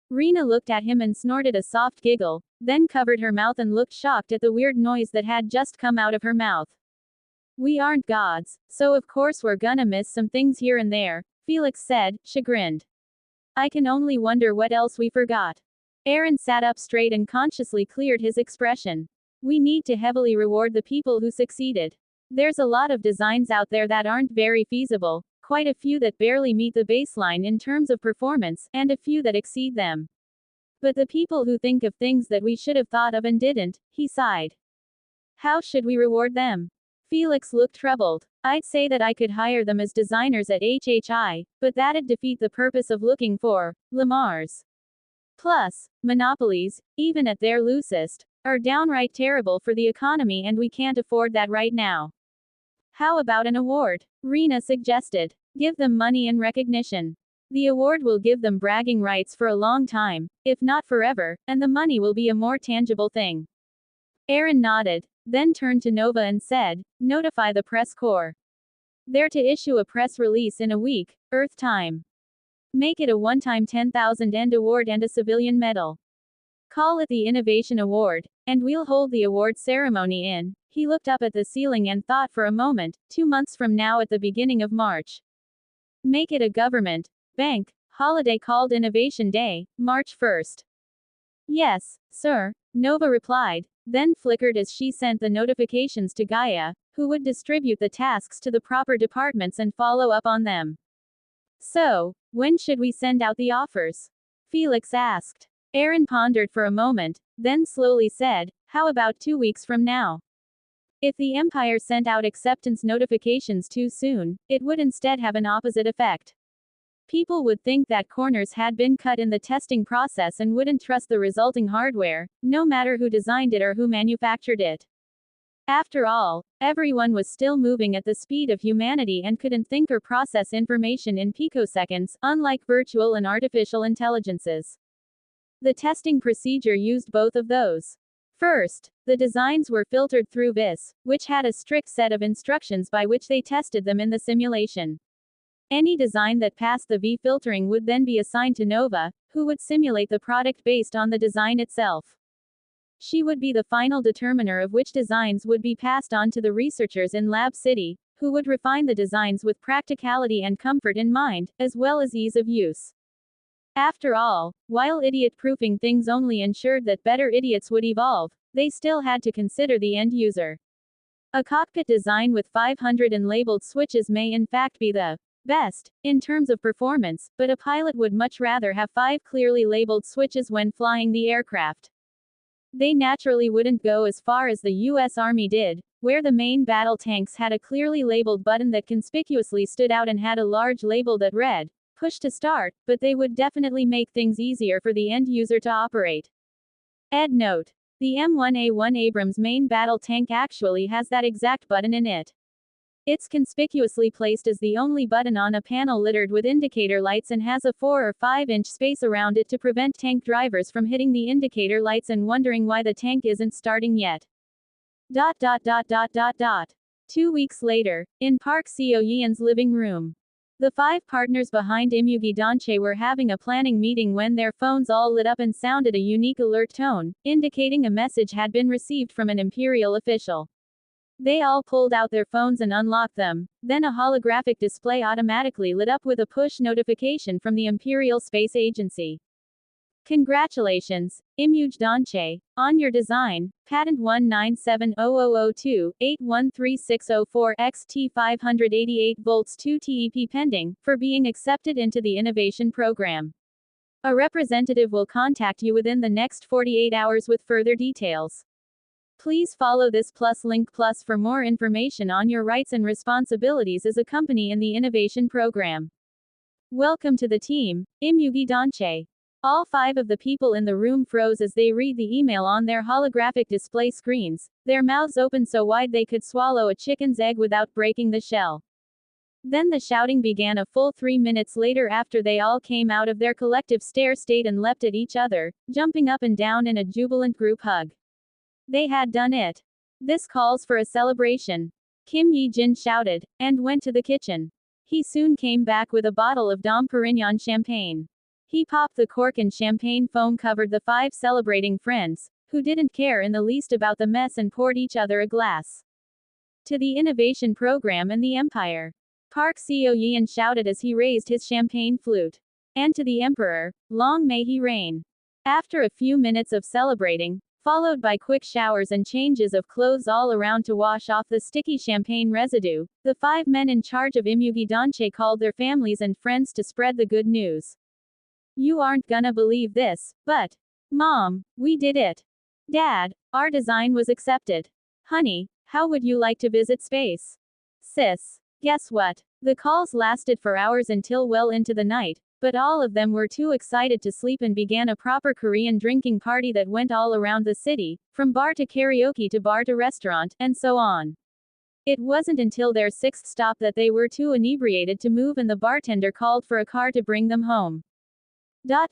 Rena looked at him and snorted a soft giggle, then covered her mouth and looked shocked at the weird noise that had just come out of her mouth. We aren't gods, so of course we're gonna miss some things here and there, Felix said, chagrined. I can only wonder what else we forgot. Aaron sat up straight and consciously cleared his expression. We need to heavily reward the people who succeeded. There's a lot of designs out there that aren't very feasible, quite a few that barely meet the baseline in terms of performance, and a few that exceed them. But the people who think of things that we should have thought of and didn't, he sighed. How should we reward them? Felix looked troubled. I'd say that I could hire them as designers at HHI, but that'd defeat the purpose of looking for Lamar's. Plus, monopolies, even at their loosest, are downright terrible for the economy and we can't afford that right now. How about an award? Rena suggested. Give them money and recognition. The award will give them bragging rights for a long time, if not forever, and the money will be a more tangible thing. Aaron nodded, then turned to Nova and said, notify the press corps. They're to issue a press release in a week, Earth time. Make it a one-time 10,000 end award and a civilian medal. Call it the Innovation Award, and we'll hold the award ceremony in. He looked up at the ceiling and thought for a moment, 2 months from now at the beginning of March. Make it a government, bank, holiday called Innovation Day, March 1st. Yes, sir, Nova replied, then flickered as she sent the notifications to Gaia, who would distribute the tasks to the proper departments and follow up on them. So, when should we send out the offers? Felix asked. Aaron pondered for a moment, then slowly said, how about 2 weeks from now? If the Empire sent out acceptance notifications too soon, it would instead have an opposite effect. People would think that corners had been cut in the testing process and wouldn't trust the resulting hardware, no matter who designed it or who manufactured it. After all, everyone was still moving at the speed of humanity and couldn't think or process information in picoseconds, unlike virtual and artificial intelligences. The testing procedure used both of those. First, the designs were filtered through VIS, which had a strict set of instructions by which they tested them in the simulation. Any design that passed the V filtering would then be assigned to Nova, who would simulate the product based on the design itself. She would be the final determiner of which designs would be passed on to the researchers in Lab City, who would refine the designs with practicality and comfort in mind, as well as ease of use. After all, while idiot-proofing things only ensured that better idiots would evolve, they still had to consider the end user. A cockpit design with 500 unlabeled switches may in fact be the best, in terms of performance, but a pilot would much rather have 5 clearly labeled switches when flying the aircraft. They naturally wouldn't go as far as the US Army did, where the main battle tanks had a clearly labeled button that conspicuously stood out and had a large label that read, push to start, but they would definitely make things easier for the end user to operate. Ed note. The M1A1 Abrams main battle tank actually has that exact button in it. It's conspicuously placed as the only button on a panel littered with indicator lights and has a 4 or 5 inch space around it to prevent tank drivers from hitting the indicator lights and wondering why the tank isn't starting yet. 2 weeks later, in Park Seo-yeon's living room. The 5 partners behind Imugi Danche were having a planning meeting when their phones all lit up and sounded a unique alert tone, indicating a message had been received from an Imperial official. They all pulled out their phones and unlocked them, then a holographic display automatically lit up with a push notification from the Imperial Space Agency. Congratulations, Imugi Danche, on your design, patent 1970002-813604-XT588 volts 2 TEP pending, for being accepted into the innovation program. A representative will contact you within the next 48 hours with further details. Please follow this link for more information on your rights and responsibilities as a company in the innovation program. Welcome to the team, Imugi Danche. All 5 of the people in the room froze as they read the email on their holographic display screens, their mouths open so wide they could swallow a chicken's egg without breaking the shell. Then the shouting began a full 3 minutes later after they all came out of their collective stare state and leapt at each other, jumping up and down in a jubilant group hug. They had done it. This calls for a celebration. Kim Yi-jin shouted, and went to the kitchen. He soon came back with a bottle of Dom Perignon champagne. He popped the cork and champagne foam covered the 5 celebrating friends, who didn't care in the least about the mess, and poured each other a glass. To the innovation program and the empire. Park Seo-yeon shouted as he raised his champagne flute. And to the emperor, long may he reign. After a few minutes of celebrating, followed by quick showers and changes of clothes all around to wash off the sticky champagne residue, the 5 men in charge of Immugi Donche called their families and friends to spread the good news. You aren't gonna believe this, but, Mom, we did it. Dad, our design was accepted. Honey, how would you like to visit space? Sis, guess what? The calls lasted for hours until well into the night, but all of them were too excited to sleep and began a proper Korean drinking party that went all around the city, from bar to karaoke to bar to restaurant, and so on. It wasn't until their 6th stop that they were too inebriated to move and the bartender called for a car to bring them home. The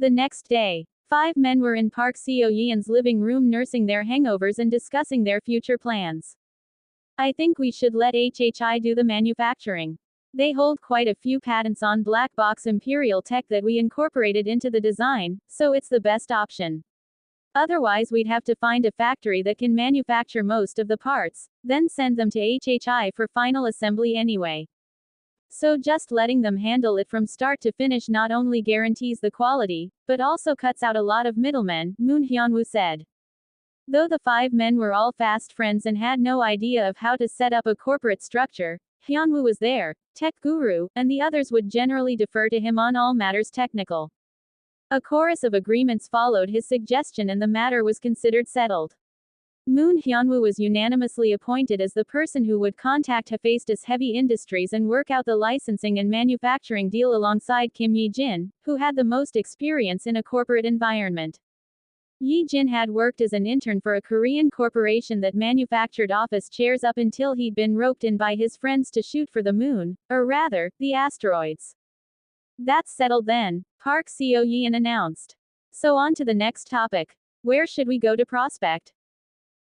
next day, 5 men were in Park Seo-yeon's living room nursing their hangovers and discussing their future plans. I think we should let HHI do the manufacturing. They hold quite a few patents on black box imperial tech that we incorporated into the design, so it's the best option. Otherwise we'd have to find a factory that can manufacture most of the parts, then send them to HHI for final assembly anyway. So just letting them handle it from start to finish not only guarantees the quality, but also cuts out a lot of middlemen, Moon Hyunwoo said. Though the 5 men were all fast friends and had no idea of how to set up a corporate structure, Hyunwoo was their tech guru, and the others would generally defer to him on all matters technical. A chorus of agreements followed his suggestion and the matter was considered settled. Moon Hyunwoo was unanimously appointed as the person who would contact Hephaestus Heavy Industries and work out the licensing and manufacturing deal alongside Kim Yi-jin, who had the most experience in a corporate environment. Yi-jin had worked as an intern for a Korean corporation that manufactured office chairs up until he'd been roped in by his friends to shoot for the moon, or rather, the asteroids. That's settled then, Park Seo-yeon announced. So on to the next topic. Where should we go to prospect?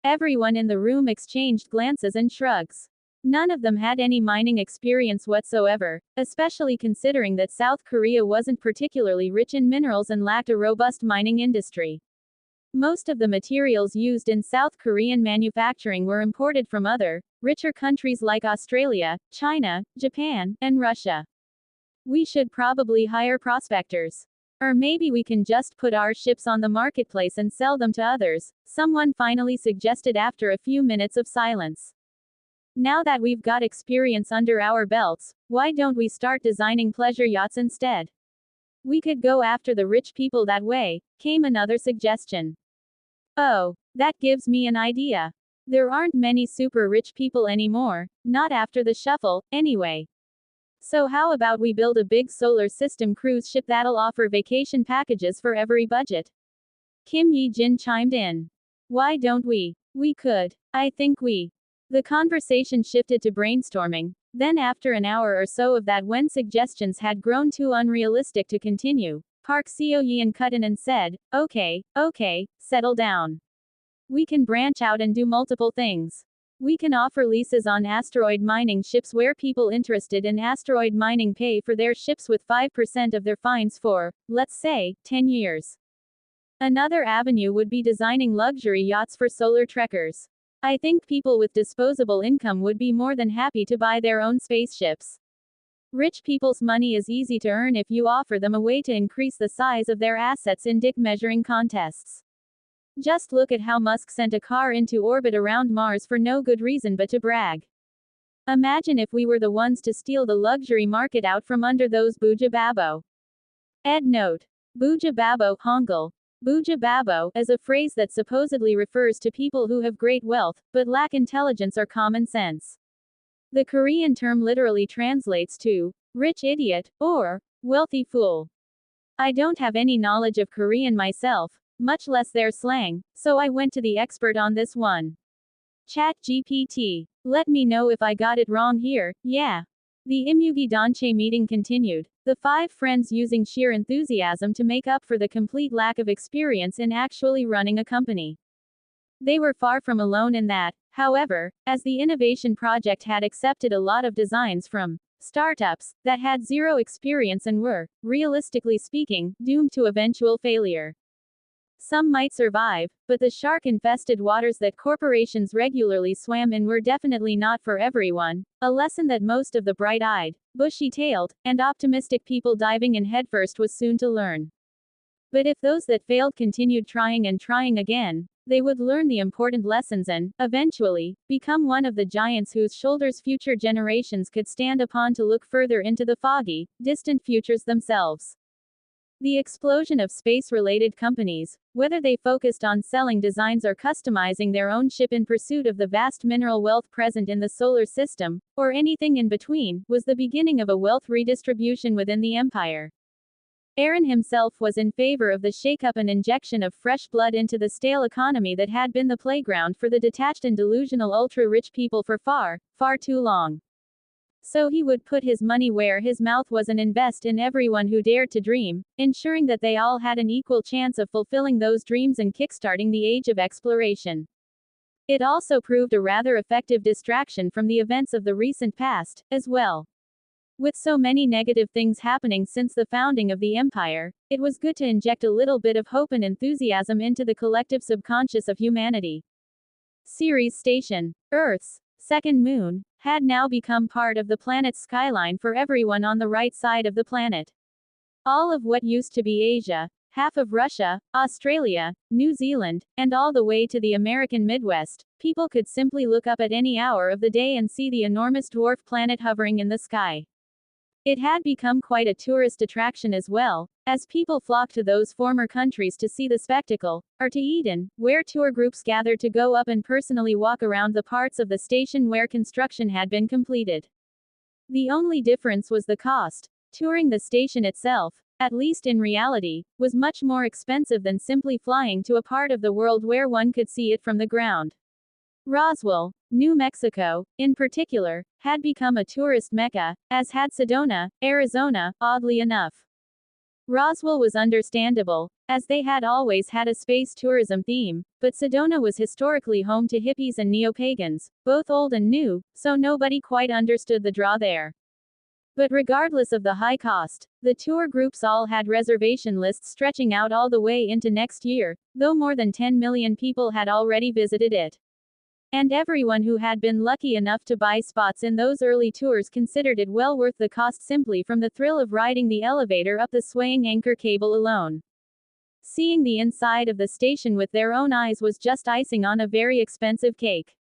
Everyone in the room exchanged glances and shrugs. None of them had any mining experience whatsoever, especially considering that South Korea wasn't particularly rich in minerals and lacked a robust mining industry. Most of the materials used in South Korean manufacturing were imported from other, richer countries like Australia, China, Japan, and Russia. We should probably hire prospectors. Or maybe we can just put our ships on the marketplace and sell them to others, someone finally suggested after a few minutes of silence. Now that we've got experience under our belts, why don't we start designing pleasure yachts instead? We could go after the rich people that way, came another suggestion. Oh, that gives me an idea. There aren't many super rich people anymore, not after the shuffle, anyway. So how about we build a big solar system cruise ship that'll offer vacation packages for every budget? Kim Yi-jin chimed in. Why don't we? We could. I think we. The conversation shifted to brainstorming. Then after an hour or so of that, when suggestions had grown too unrealistic to continue, Park Seo-yeon cut in and said, okay, settle down. We can branch out and do multiple things. We can offer leases on asteroid mining ships where people interested in asteroid mining pay for their ships with 5% of their finds for, let's say, 10 years. Another avenue would be designing luxury yachts for solar trekkers. I think people with disposable income would be more than happy to buy their own spaceships. Rich people's money is easy to earn if you offer them a way to increase the size of their assets in dick measuring contests. Just look at how Musk sent a car into orbit around Mars for no good reason but to brag. Imagine if we were the ones to steal the luxury market out from under those Buja Babo. Ed note. Buja Babo, Hangul. Buja Babo, is a phrase that supposedly refers to people who have great wealth, but lack intelligence or common sense. The Korean term literally translates to, rich idiot, or, wealthy fool. I don't have any knowledge of Korean myself, much less their slang, so I went to the expert on this one. ChatGPT. Let me know if I got it wrong here, yeah. The Immugi Donche meeting continued, the 5 friends using sheer enthusiasm to make up for the complete lack of experience in actually running a company. They were far from alone in that, however, as the innovation project had accepted a lot of designs from startups, that had zero experience and were, realistically speaking, doomed to eventual failure. Some might survive, but the shark-infested waters that corporations regularly swam in were definitely not for everyone, a lesson that most of the bright-eyed, bushy-tailed, and optimistic people diving in headfirst was soon to learn. But if those that failed continued trying and trying again, they would learn the important lessons and, eventually, become one of the giants whose shoulders future generations could stand upon to look further into the foggy, distant futures themselves. The explosion of space-related companies, whether they focused on selling designs or customizing their own ship in pursuit of the vast mineral wealth present in the solar system, or anything in between, was the beginning of a wealth redistribution within the empire. Aaron himself was in favor of the shakeup and injection of fresh blood into the stale economy that had been the playground for the detached and delusional ultra-rich people for far, far too long. So he would put his money where his mouth was and invest in everyone who dared to dream, ensuring that they all had an equal chance of fulfilling those dreams and kickstarting the age of exploration. It also proved a rather effective distraction from the events of the recent past, as well. With so many negative things happening since the founding of the empire, it was good to inject a little bit of hope and enthusiasm into the collective subconscious of humanity. Ceres Station, Earth's second moon, had now become part of the planet's skyline for everyone on the right side of the planet. All of what used to be Asia, half of Russia, Australia, New Zealand, and all the way to the American Midwest, people could simply look up at any hour of the day and see the enormous dwarf planet hovering in the sky. It had become quite a tourist attraction as well, as people flocked to those former countries to see the spectacle, or to Eden, where tour groups gathered to go up and personally walk around the parts of the station where construction had been completed. The only difference was the cost. Touring the station itself, at least in reality, was much more expensive than simply flying to a part of the world where one could see it from the ground. Roswell, New Mexico, in particular, had become a tourist mecca, as had Sedona, Arizona, oddly enough. Roswell was understandable, as they had always had a space tourism theme, but Sedona was historically home to hippies and neo-pagans, both old and new, so nobody quite understood the draw there. But regardless of the high cost, the tour groups all had reservation lists stretching out all the way into next year, though more than 10 million people had already visited it. And everyone who had been lucky enough to buy spots in those early tours considered it well worth the cost simply from the thrill of riding the elevator up the swaying anchor cable alone. Seeing the inside of the station with their own eyes was just icing on a very expensive cake.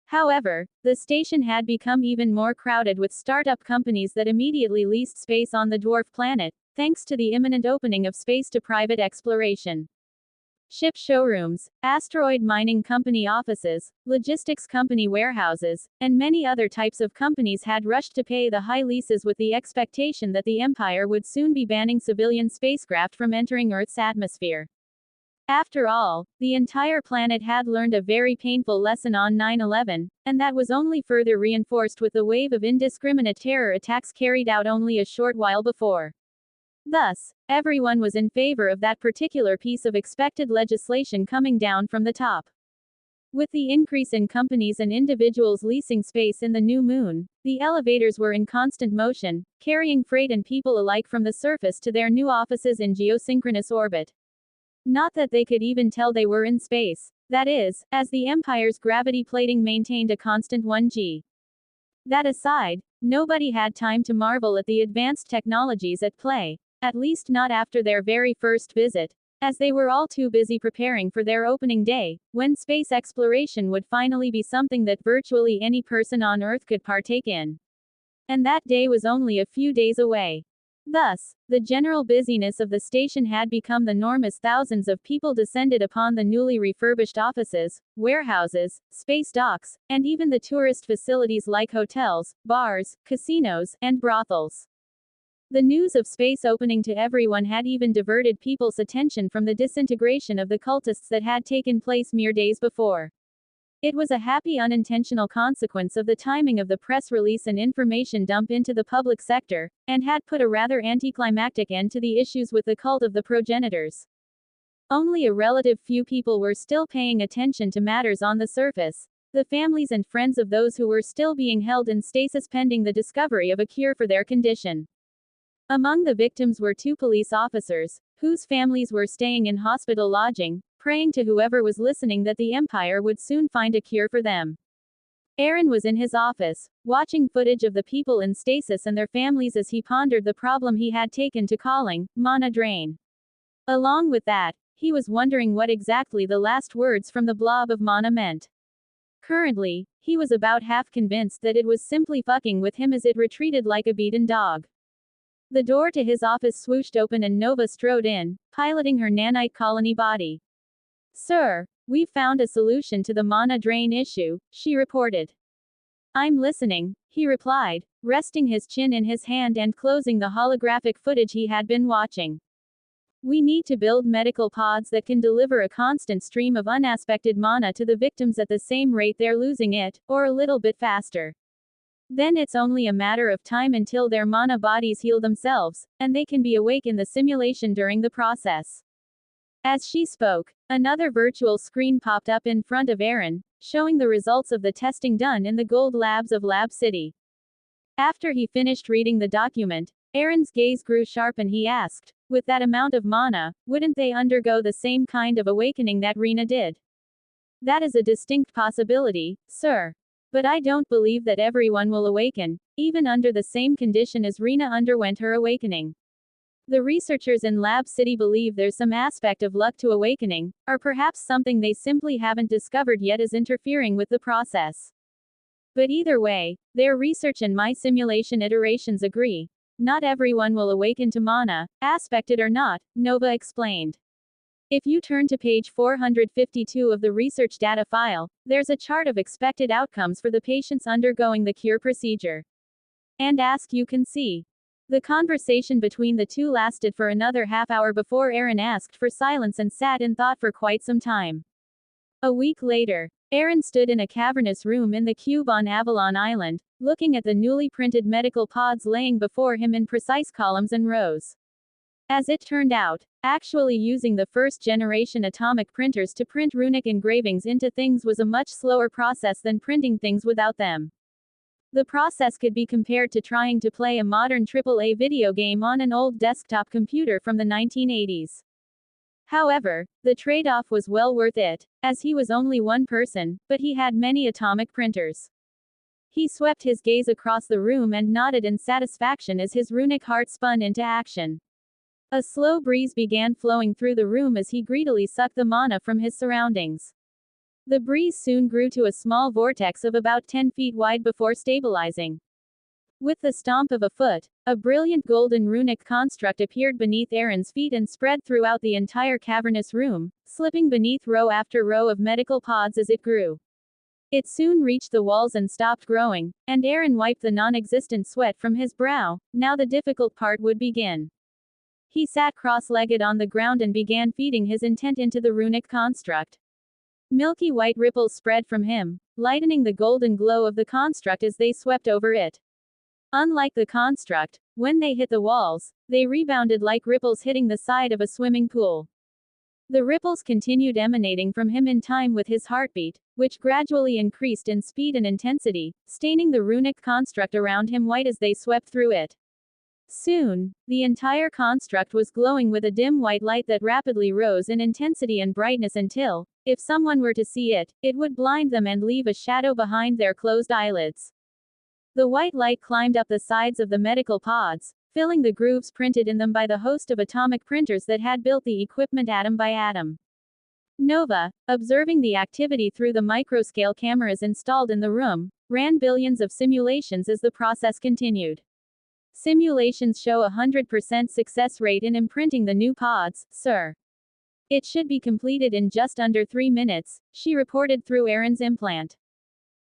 However, the station had become even more crowded with startup companies that immediately leased space on the dwarf planet, thanks to the imminent opening of space to private exploration. Ship showrooms, asteroid mining company offices, logistics company warehouses, and many other types of companies had rushed to pay the high leases with the expectation that the Empire would soon be banning civilian spacecraft from entering Earth's atmosphere. After all, the entire planet had learned a very painful lesson on 9/11, and that was only further reinforced with the wave of indiscriminate terror attacks carried out only a short while before. Thus, everyone was in favor of that particular piece of expected legislation coming down from the top. With the increase in companies and individuals leasing space in the new moon, the elevators were in constant motion, carrying freight and people alike from the surface to their new offices in geosynchronous orbit. Not that they could even tell they were in space, that is, as the Empire's gravity plating maintained a constant 1g. That aside, nobody had time to marvel at the advanced technologies at play. At least not after their very first visit, as they were all too busy preparing for their opening day, when space exploration would finally be something that virtually any person on Earth could partake in. And that day was only a few days away. Thus, the general busyness of the station had become the norm as thousands of people descended upon the newly refurbished offices, warehouses, space docks, and even the tourist facilities like hotels, bars, casinos, and brothels. The news of space opening to everyone had even diverted people's attention from the disintegration of the cultists that had taken place mere days before. It was a happy unintentional consequence of the timing of the press release and information dump into the public sector, and had put a rather anticlimactic end to the issues with the cult of the progenitors. Only a relative few people were still paying attention to matters on the surface, the families and friends of those who were still being held in stasis pending the discovery of a cure for their condition. Among the victims were 2 police officers, whose families were staying in hospital lodging, praying to whoever was listening that the Empire would soon find a cure for them. Aaron was in his office, watching footage of the people in stasis and their families as he pondered the problem he had taken to calling mana drain. Along with that, he was wondering what exactly the last words from the blob of mana meant. Currently, he was about half convinced that it was simply fucking with him as it retreated like a beaten dog. The door to his office swooshed open and Nova strode in, piloting her nanite colony body. "Sir, we've found a solution to the mana drain issue," she reported. "I'm listening," he replied, resting his chin in his hand and closing the holographic footage he had been watching. "We need to build medical pods that can deliver a constant stream of unaspected mana to the victims at the same rate they're losing it, or a little bit faster. Then it's only a matter of time until their mana bodies heal themselves, and they can be awake in the simulation during the process." As she spoke, another virtual screen popped up in front of Aaron, showing the results of the testing done in the Gold Labs of Lab City. After he finished reading the document, Aaron's gaze grew sharp and he asked, "With that amount of mana, wouldn't they undergo the same kind of awakening that Rena did?" "That is a distinct possibility, sir. But I don't believe that everyone will awaken, even under the same condition as Rena underwent her awakening. The researchers in Lab City believe there's some aspect of luck to awakening, or perhaps something they simply haven't discovered yet is interfering with the process. But either way, their research and my simulation iterations agree. Not everyone will awaken to mana, aspected or not," Nova explained. "If you turn to page 452 of the research data file, there's a chart of expected outcomes for the patients undergoing the cure procedure. And ask you can see." The conversation between the two lasted for another half hour before Aaron asked for silence and sat in thought for quite some time. A week later, Aaron stood in a cavernous room in the cube on Avalon Island, looking at the newly printed medical pods laying before him in precise columns and rows. As it turned out, actually using the first-generation atomic printers to print runic engravings into things was a much slower process than printing things without them. The process could be compared to trying to play a modern AAA video game on an old desktop computer from the 1980s. However, the trade-off was well worth it, as he was only one person, but he had many atomic printers. He swept his gaze across the room and nodded in satisfaction as his runic heart spun into action. A slow breeze began flowing through the room as he greedily sucked the mana from his surroundings. The breeze soon grew to a small vortex of about 10 feet wide before stabilizing. With the stomp of a foot, a brilliant golden runic construct appeared beneath Aaron's feet and spread throughout the entire cavernous room, slipping beneath row after row of medical pods as it grew. It soon reached the walls and stopped growing, and Aaron wiped the non-existent sweat from his brow. Now the difficult part would begin. He sat cross-legged on the ground and began feeding his intent into the runic construct. Milky white ripples spread from him, lightening the golden glow of the construct as they swept over it. Unlike the construct, when they hit the walls, they rebounded like ripples hitting the side of a swimming pool. The ripples continued emanating from him in time with his heartbeat, which gradually increased in speed and intensity, staining the runic construct around him white as they swept through it. Soon, the entire construct was glowing with a dim white light that rapidly rose in intensity and brightness until, if someone were to see it, it would blind them and leave a shadow behind their closed eyelids. The white light climbed up the sides of the medical pods, filling the grooves printed in them by the host of atomic printers that had built the equipment atom by atom. Nova, observing the activity through the microscale cameras installed in the room, ran billions of simulations as the process continued. Simulations show a 100% success rate in imprinting the new pods, sir. It should be completed in just under 3 minutes, she reported through Aaron's implant.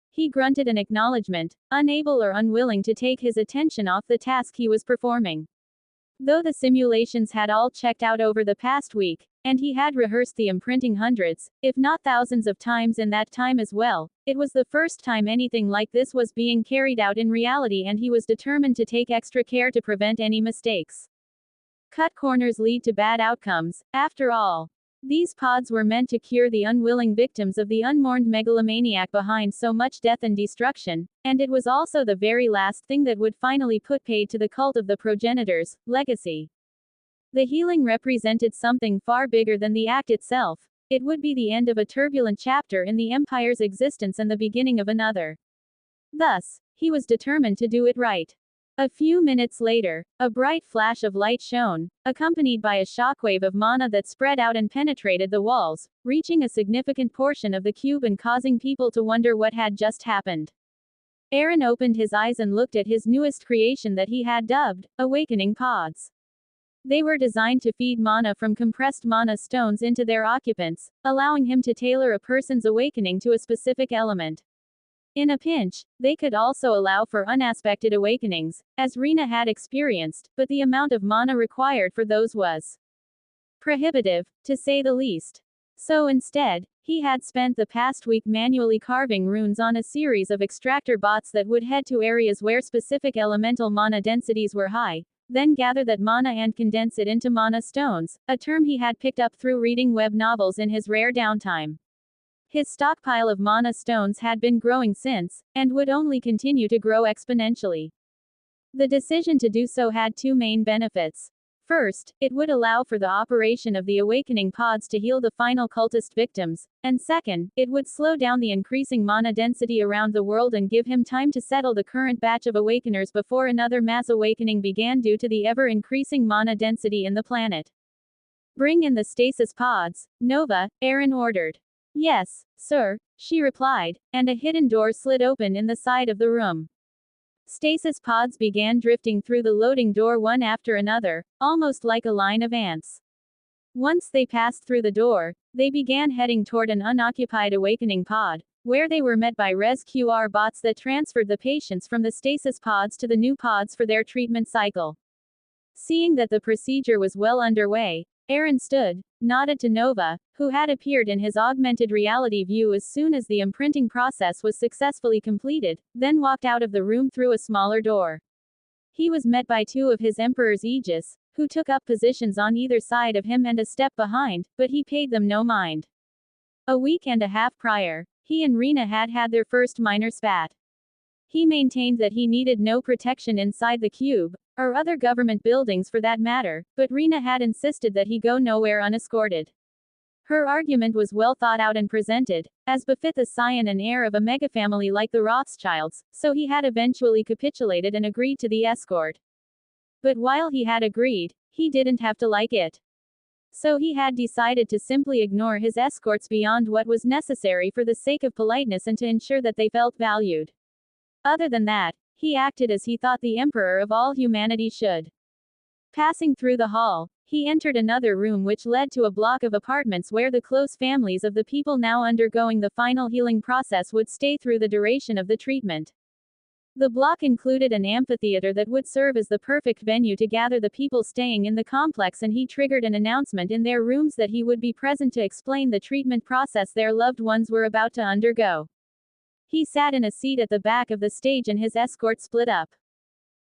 He grunted an acknowledgement, unable or unwilling to take his attention off the task he was performing. Though the simulations had all checked out over the past week, and he had rehearsed the imprinting hundreds, if not thousands of times in that time as well, it was the first time anything like this was being carried out in reality, and he was determined to take extra care to prevent any mistakes. Cut corners lead to bad outcomes, after all. These pods were meant to cure the unwilling victims of the unmourned megalomaniac behind so much death and destruction, and it was also the very last thing that would finally put paid to the cult of the progenitors' legacy. The healing represented something far bigger than the act itself. It would be the end of a turbulent chapter in the Empire's existence and the beginning of another. Thus, he was determined to do it right. A few minutes later, a bright flash of light shone, accompanied by a shockwave of mana that spread out and penetrated the walls, reaching a significant portion of the cube and causing people to wonder what had just happened. Aaron opened his eyes and looked at his newest creation that he had dubbed Awakening Pods. They were designed to feed mana from compressed mana stones into their occupants, allowing him to tailor a person's awakening to a specific element. In a pinch, they could also allow for unaspected awakenings, as Rena had experienced, but the amount of mana required for those was prohibitive, to say the least. So instead, he had spent the past week manually carving runes on a series of extractor bots that would head to areas where specific elemental mana densities were high, then gather that mana and condense it into mana stones, a term he had picked up through reading web novels in his rare downtime. His stockpile of mana stones had been growing since, and would only continue to grow exponentially. The decision to do so had two main benefits. First, it would allow for the operation of the awakening pods to heal the final cultist victims, and second, it would slow down the increasing mana density around the world and give him time to settle the current batch of awakeners before another mass awakening began due to the ever-increasing mana density in the planet. "Bring in the stasis pods, Nova," Aaron ordered. "Yes, sir," she replied, and a hidden door slid open in the side of the room. Stasis pods began drifting through the loading door one after another, almost like a line of ants. Once they passed through the door, they began heading toward an unoccupied awakening pod, where they were met by Res QR bots that transferred the patients from the stasis pods to the new pods for their treatment cycle. Seeing that the procedure was well underway, Aaron stood, nodded to Nova, who had appeared in his augmented reality view as soon as the imprinting process was successfully completed, then walked out of the room through a smaller door. He was met by two of his Emperor's Aegis, who took up positions on either side of him and a step behind, but he paid them no mind. A week and a half prior, he and Rena had had their first minor spat. He maintained that he needed no protection inside the cube, or other government buildings for that matter, but Rena had insisted that he go nowhere unescorted. Her argument was well thought out and presented, as befit the scion and heir of a megafamily like the Rothschilds, so he had eventually capitulated and agreed to the escort. But while he had agreed, he didn't have to like it. So he had decided to simply ignore his escorts beyond what was necessary for the sake of politeness and to ensure that they felt valued. Other than that, he acted as he thought the Emperor of all humanity should. Passing through the hall, he entered another room which led to a block of apartments where the close families of the people now undergoing the final healing process would stay through the duration of the treatment. The block included an amphitheater that would serve as the perfect venue to gather the people staying in the complex, and he triggered an announcement in their rooms that he would be present to explain the treatment process their loved ones were about to undergo. He sat in a seat at the back of the stage and his escort split up.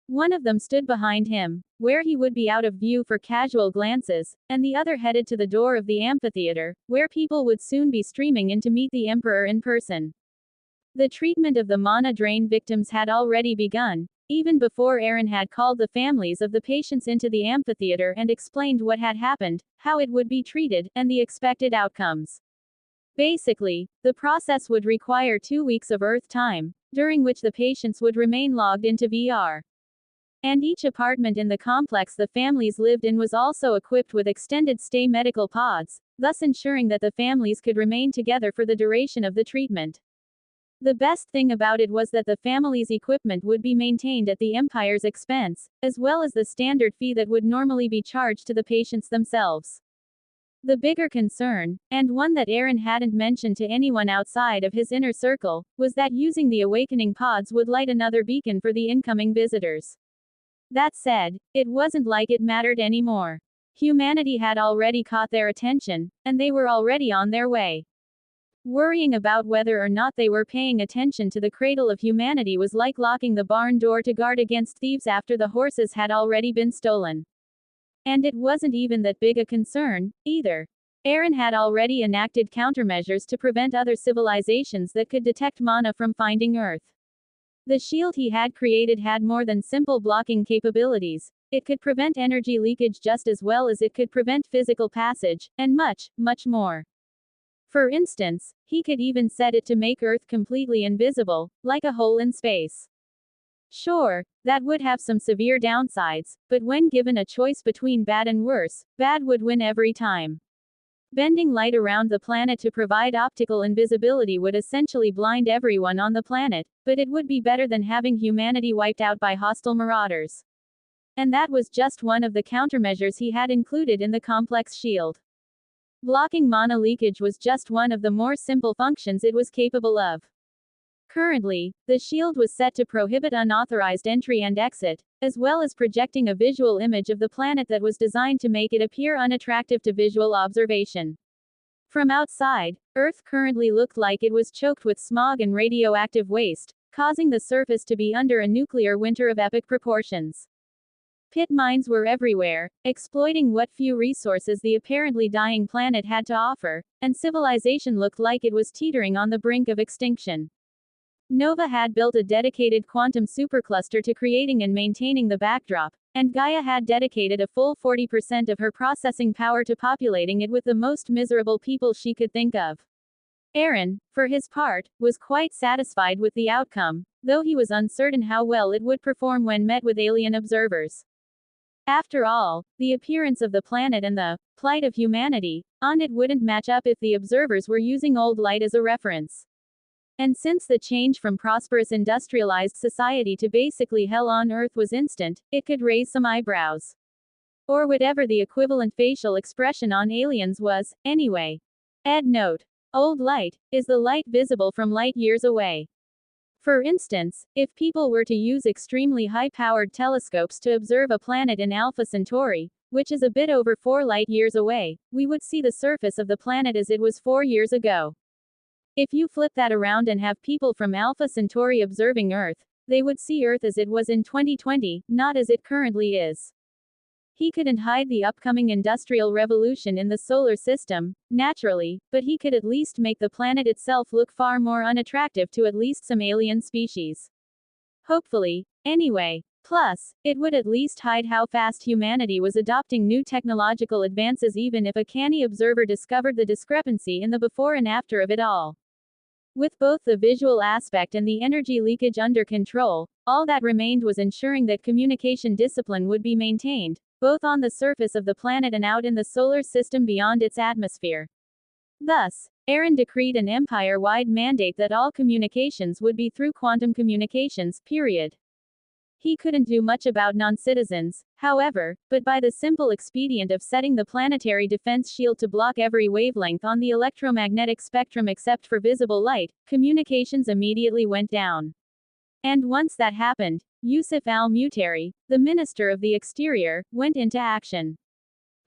One of them stood behind him, where he would be out of view for casual glances, and the other headed to the door of the amphitheater, where people would soon be streaming in to meet the Emperor in person. The treatment of the mana drain victims had already begun, even before Aaron had called the families of the patients into the amphitheater and explained what had happened, how it would be treated, and the expected outcomes. Basically, the process would require 2 weeks of Earth time, during which the patients would remain logged into VR. And each apartment in the complex the families lived in was also equipped with extended stay medical pods, thus ensuring that the families could remain together for the duration of the treatment. The best thing about it was that the family's equipment would be maintained at the Empire's expense, as well as the standard fee that would normally be charged to the patients themselves. The bigger concern, and one that Aaron hadn't mentioned to anyone outside of his inner circle, was that using the awakening pods would light another beacon for the incoming visitors. That said, it wasn't like it mattered anymore. Humanity had already caught their attention, and they were already on their way. Worrying about whether or not they were paying attention to the cradle of humanity was like locking the barn door to guard against thieves after the horses had already been stolen. And it wasn't even that big a concern, either. Aaron had already enacted countermeasures to prevent other civilizations that could detect mana from finding Earth. The shield he had created had more than simple blocking capabilities. It could prevent energy leakage just as well as it could prevent physical passage, and much, much more. For instance, he could even set it to make Earth completely invisible, like a hole in space. Sure, that would have some severe downsides, but when given a choice between bad and worse, bad would win every time. Bending light around the planet to provide optical invisibility would essentially blind everyone on the planet, but it would be better than having humanity wiped out by hostile marauders. And that was just one of the countermeasures he had included in the complex shield. Blocking mana leakage was just one of the more simple functions it was capable of. Currently, the shield was set to prohibit unauthorized entry and exit, as well as projecting a visual image of the planet that was designed to make it appear unattractive to visual observation. From outside, Earth currently looked like it was choked with smog and radioactive waste, causing the surface to be under a nuclear winter of epic proportions. Pit mines were everywhere, exploiting what few resources the apparently dying planet had to offer, and civilization looked like it was teetering on the brink of extinction. Nova had built a dedicated quantum supercluster to creating and maintaining the backdrop, and Gaia had dedicated a full 40% of her processing power to populating it with the most miserable people she could think of. Aaron, for his part, was quite satisfied with the outcome, though he was uncertain how well it would perform when met with alien observers. After all, the appearance of the planet and the plight of humanity on it wouldn't match up if the observers were using old light as a reference. And since the change from prosperous industrialized society to basically hell on Earth was instant, it could raise some eyebrows. Or whatever the equivalent facial expression on aliens was, anyway. Add note. Old light is the light visible from light years away. For instance, if people were to use extremely high-powered telescopes to observe a planet in Alpha Centauri, which is a bit over 4 light years away, we would see the surface of the planet as it was 4 years ago. If you flip that around and have people from Alpha Centauri observing Earth, they would see Earth as it was in 2020, not as it currently is. He couldn't hide the upcoming industrial revolution in the solar system, naturally, but he could at least make the planet itself look far more unattractive to at least some alien species. Hopefully, anyway. Plus, it would at least hide how fast humanity was adopting new technological advances even if a canny observer discovered the discrepancy in the before and after of it all. With both the visual aspect and the energy leakage under control, all that remained was ensuring that communication discipline would be maintained, both on the surface of the planet and out in the solar system beyond its atmosphere. Thus, Aaron decreed an empire-wide mandate that all communications would be through quantum communications, period. He couldn't do much about non-citizens, however, but by the simple expedient of setting the planetary defense shield to block every wavelength on the electromagnetic spectrum except for visible light, communications immediately went down. And once that happened, Yusuf al-Mutari, the Minister of the Exterior, went into action.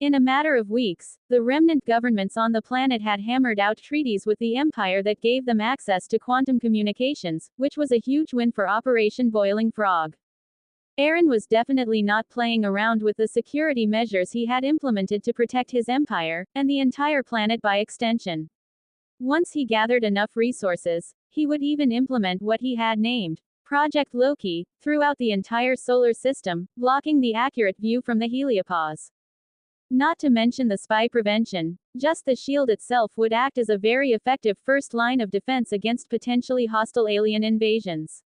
In a matter of weeks, the remnant governments on the planet had hammered out treaties with the Empire that gave them access to quantum communications, which was a huge win for Operation Boiling Frog. Aaron was definitely not playing around with the security measures he had implemented to protect his empire, and the entire planet by extension. Once he gathered enough resources, he would even implement what he had named Project Loki throughout the entire solar system, blocking the accurate view from the heliopause. Not to mention the spy prevention, just the shield itself would act as a very effective first line of defense against potentially hostile alien invasions.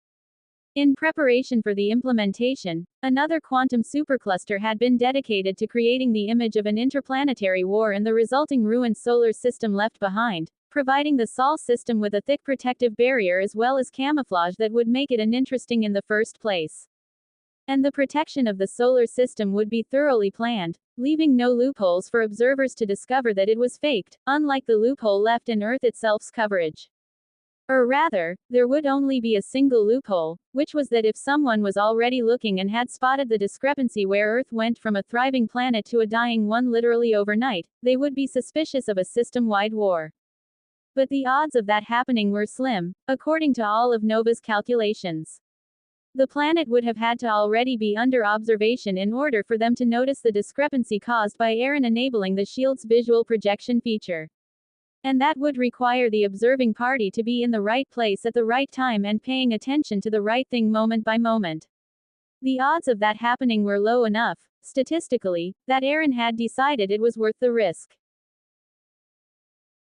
In preparation for the implementation, another quantum supercluster had been dedicated to creating the image of an interplanetary war and the resulting ruined solar system left behind, providing the Sol system with a thick protective barrier as well as camouflage that would make it uninteresting in the first place. And the protection of the solar system would be thoroughly planned, leaving no loopholes for observers to discover that it was faked, unlike the loophole left in Earth itself's coverage. Or rather, there would only be a single loophole, which was that if someone was already looking and had spotted the discrepancy where Earth went from a thriving planet to a dying one literally overnight, they would be suspicious of a system-wide war. But the odds of that happening were slim, according to all of Nova's calculations. The planet would have had to already be under observation in order for them to notice the discrepancy caused by Aaron enabling the shield's visual projection feature. And that would require the observing party to be in the right place at the right time and paying attention to the right thing moment by moment. The odds of that happening were low enough, statistically, that Aaron had decided it was worth the risk.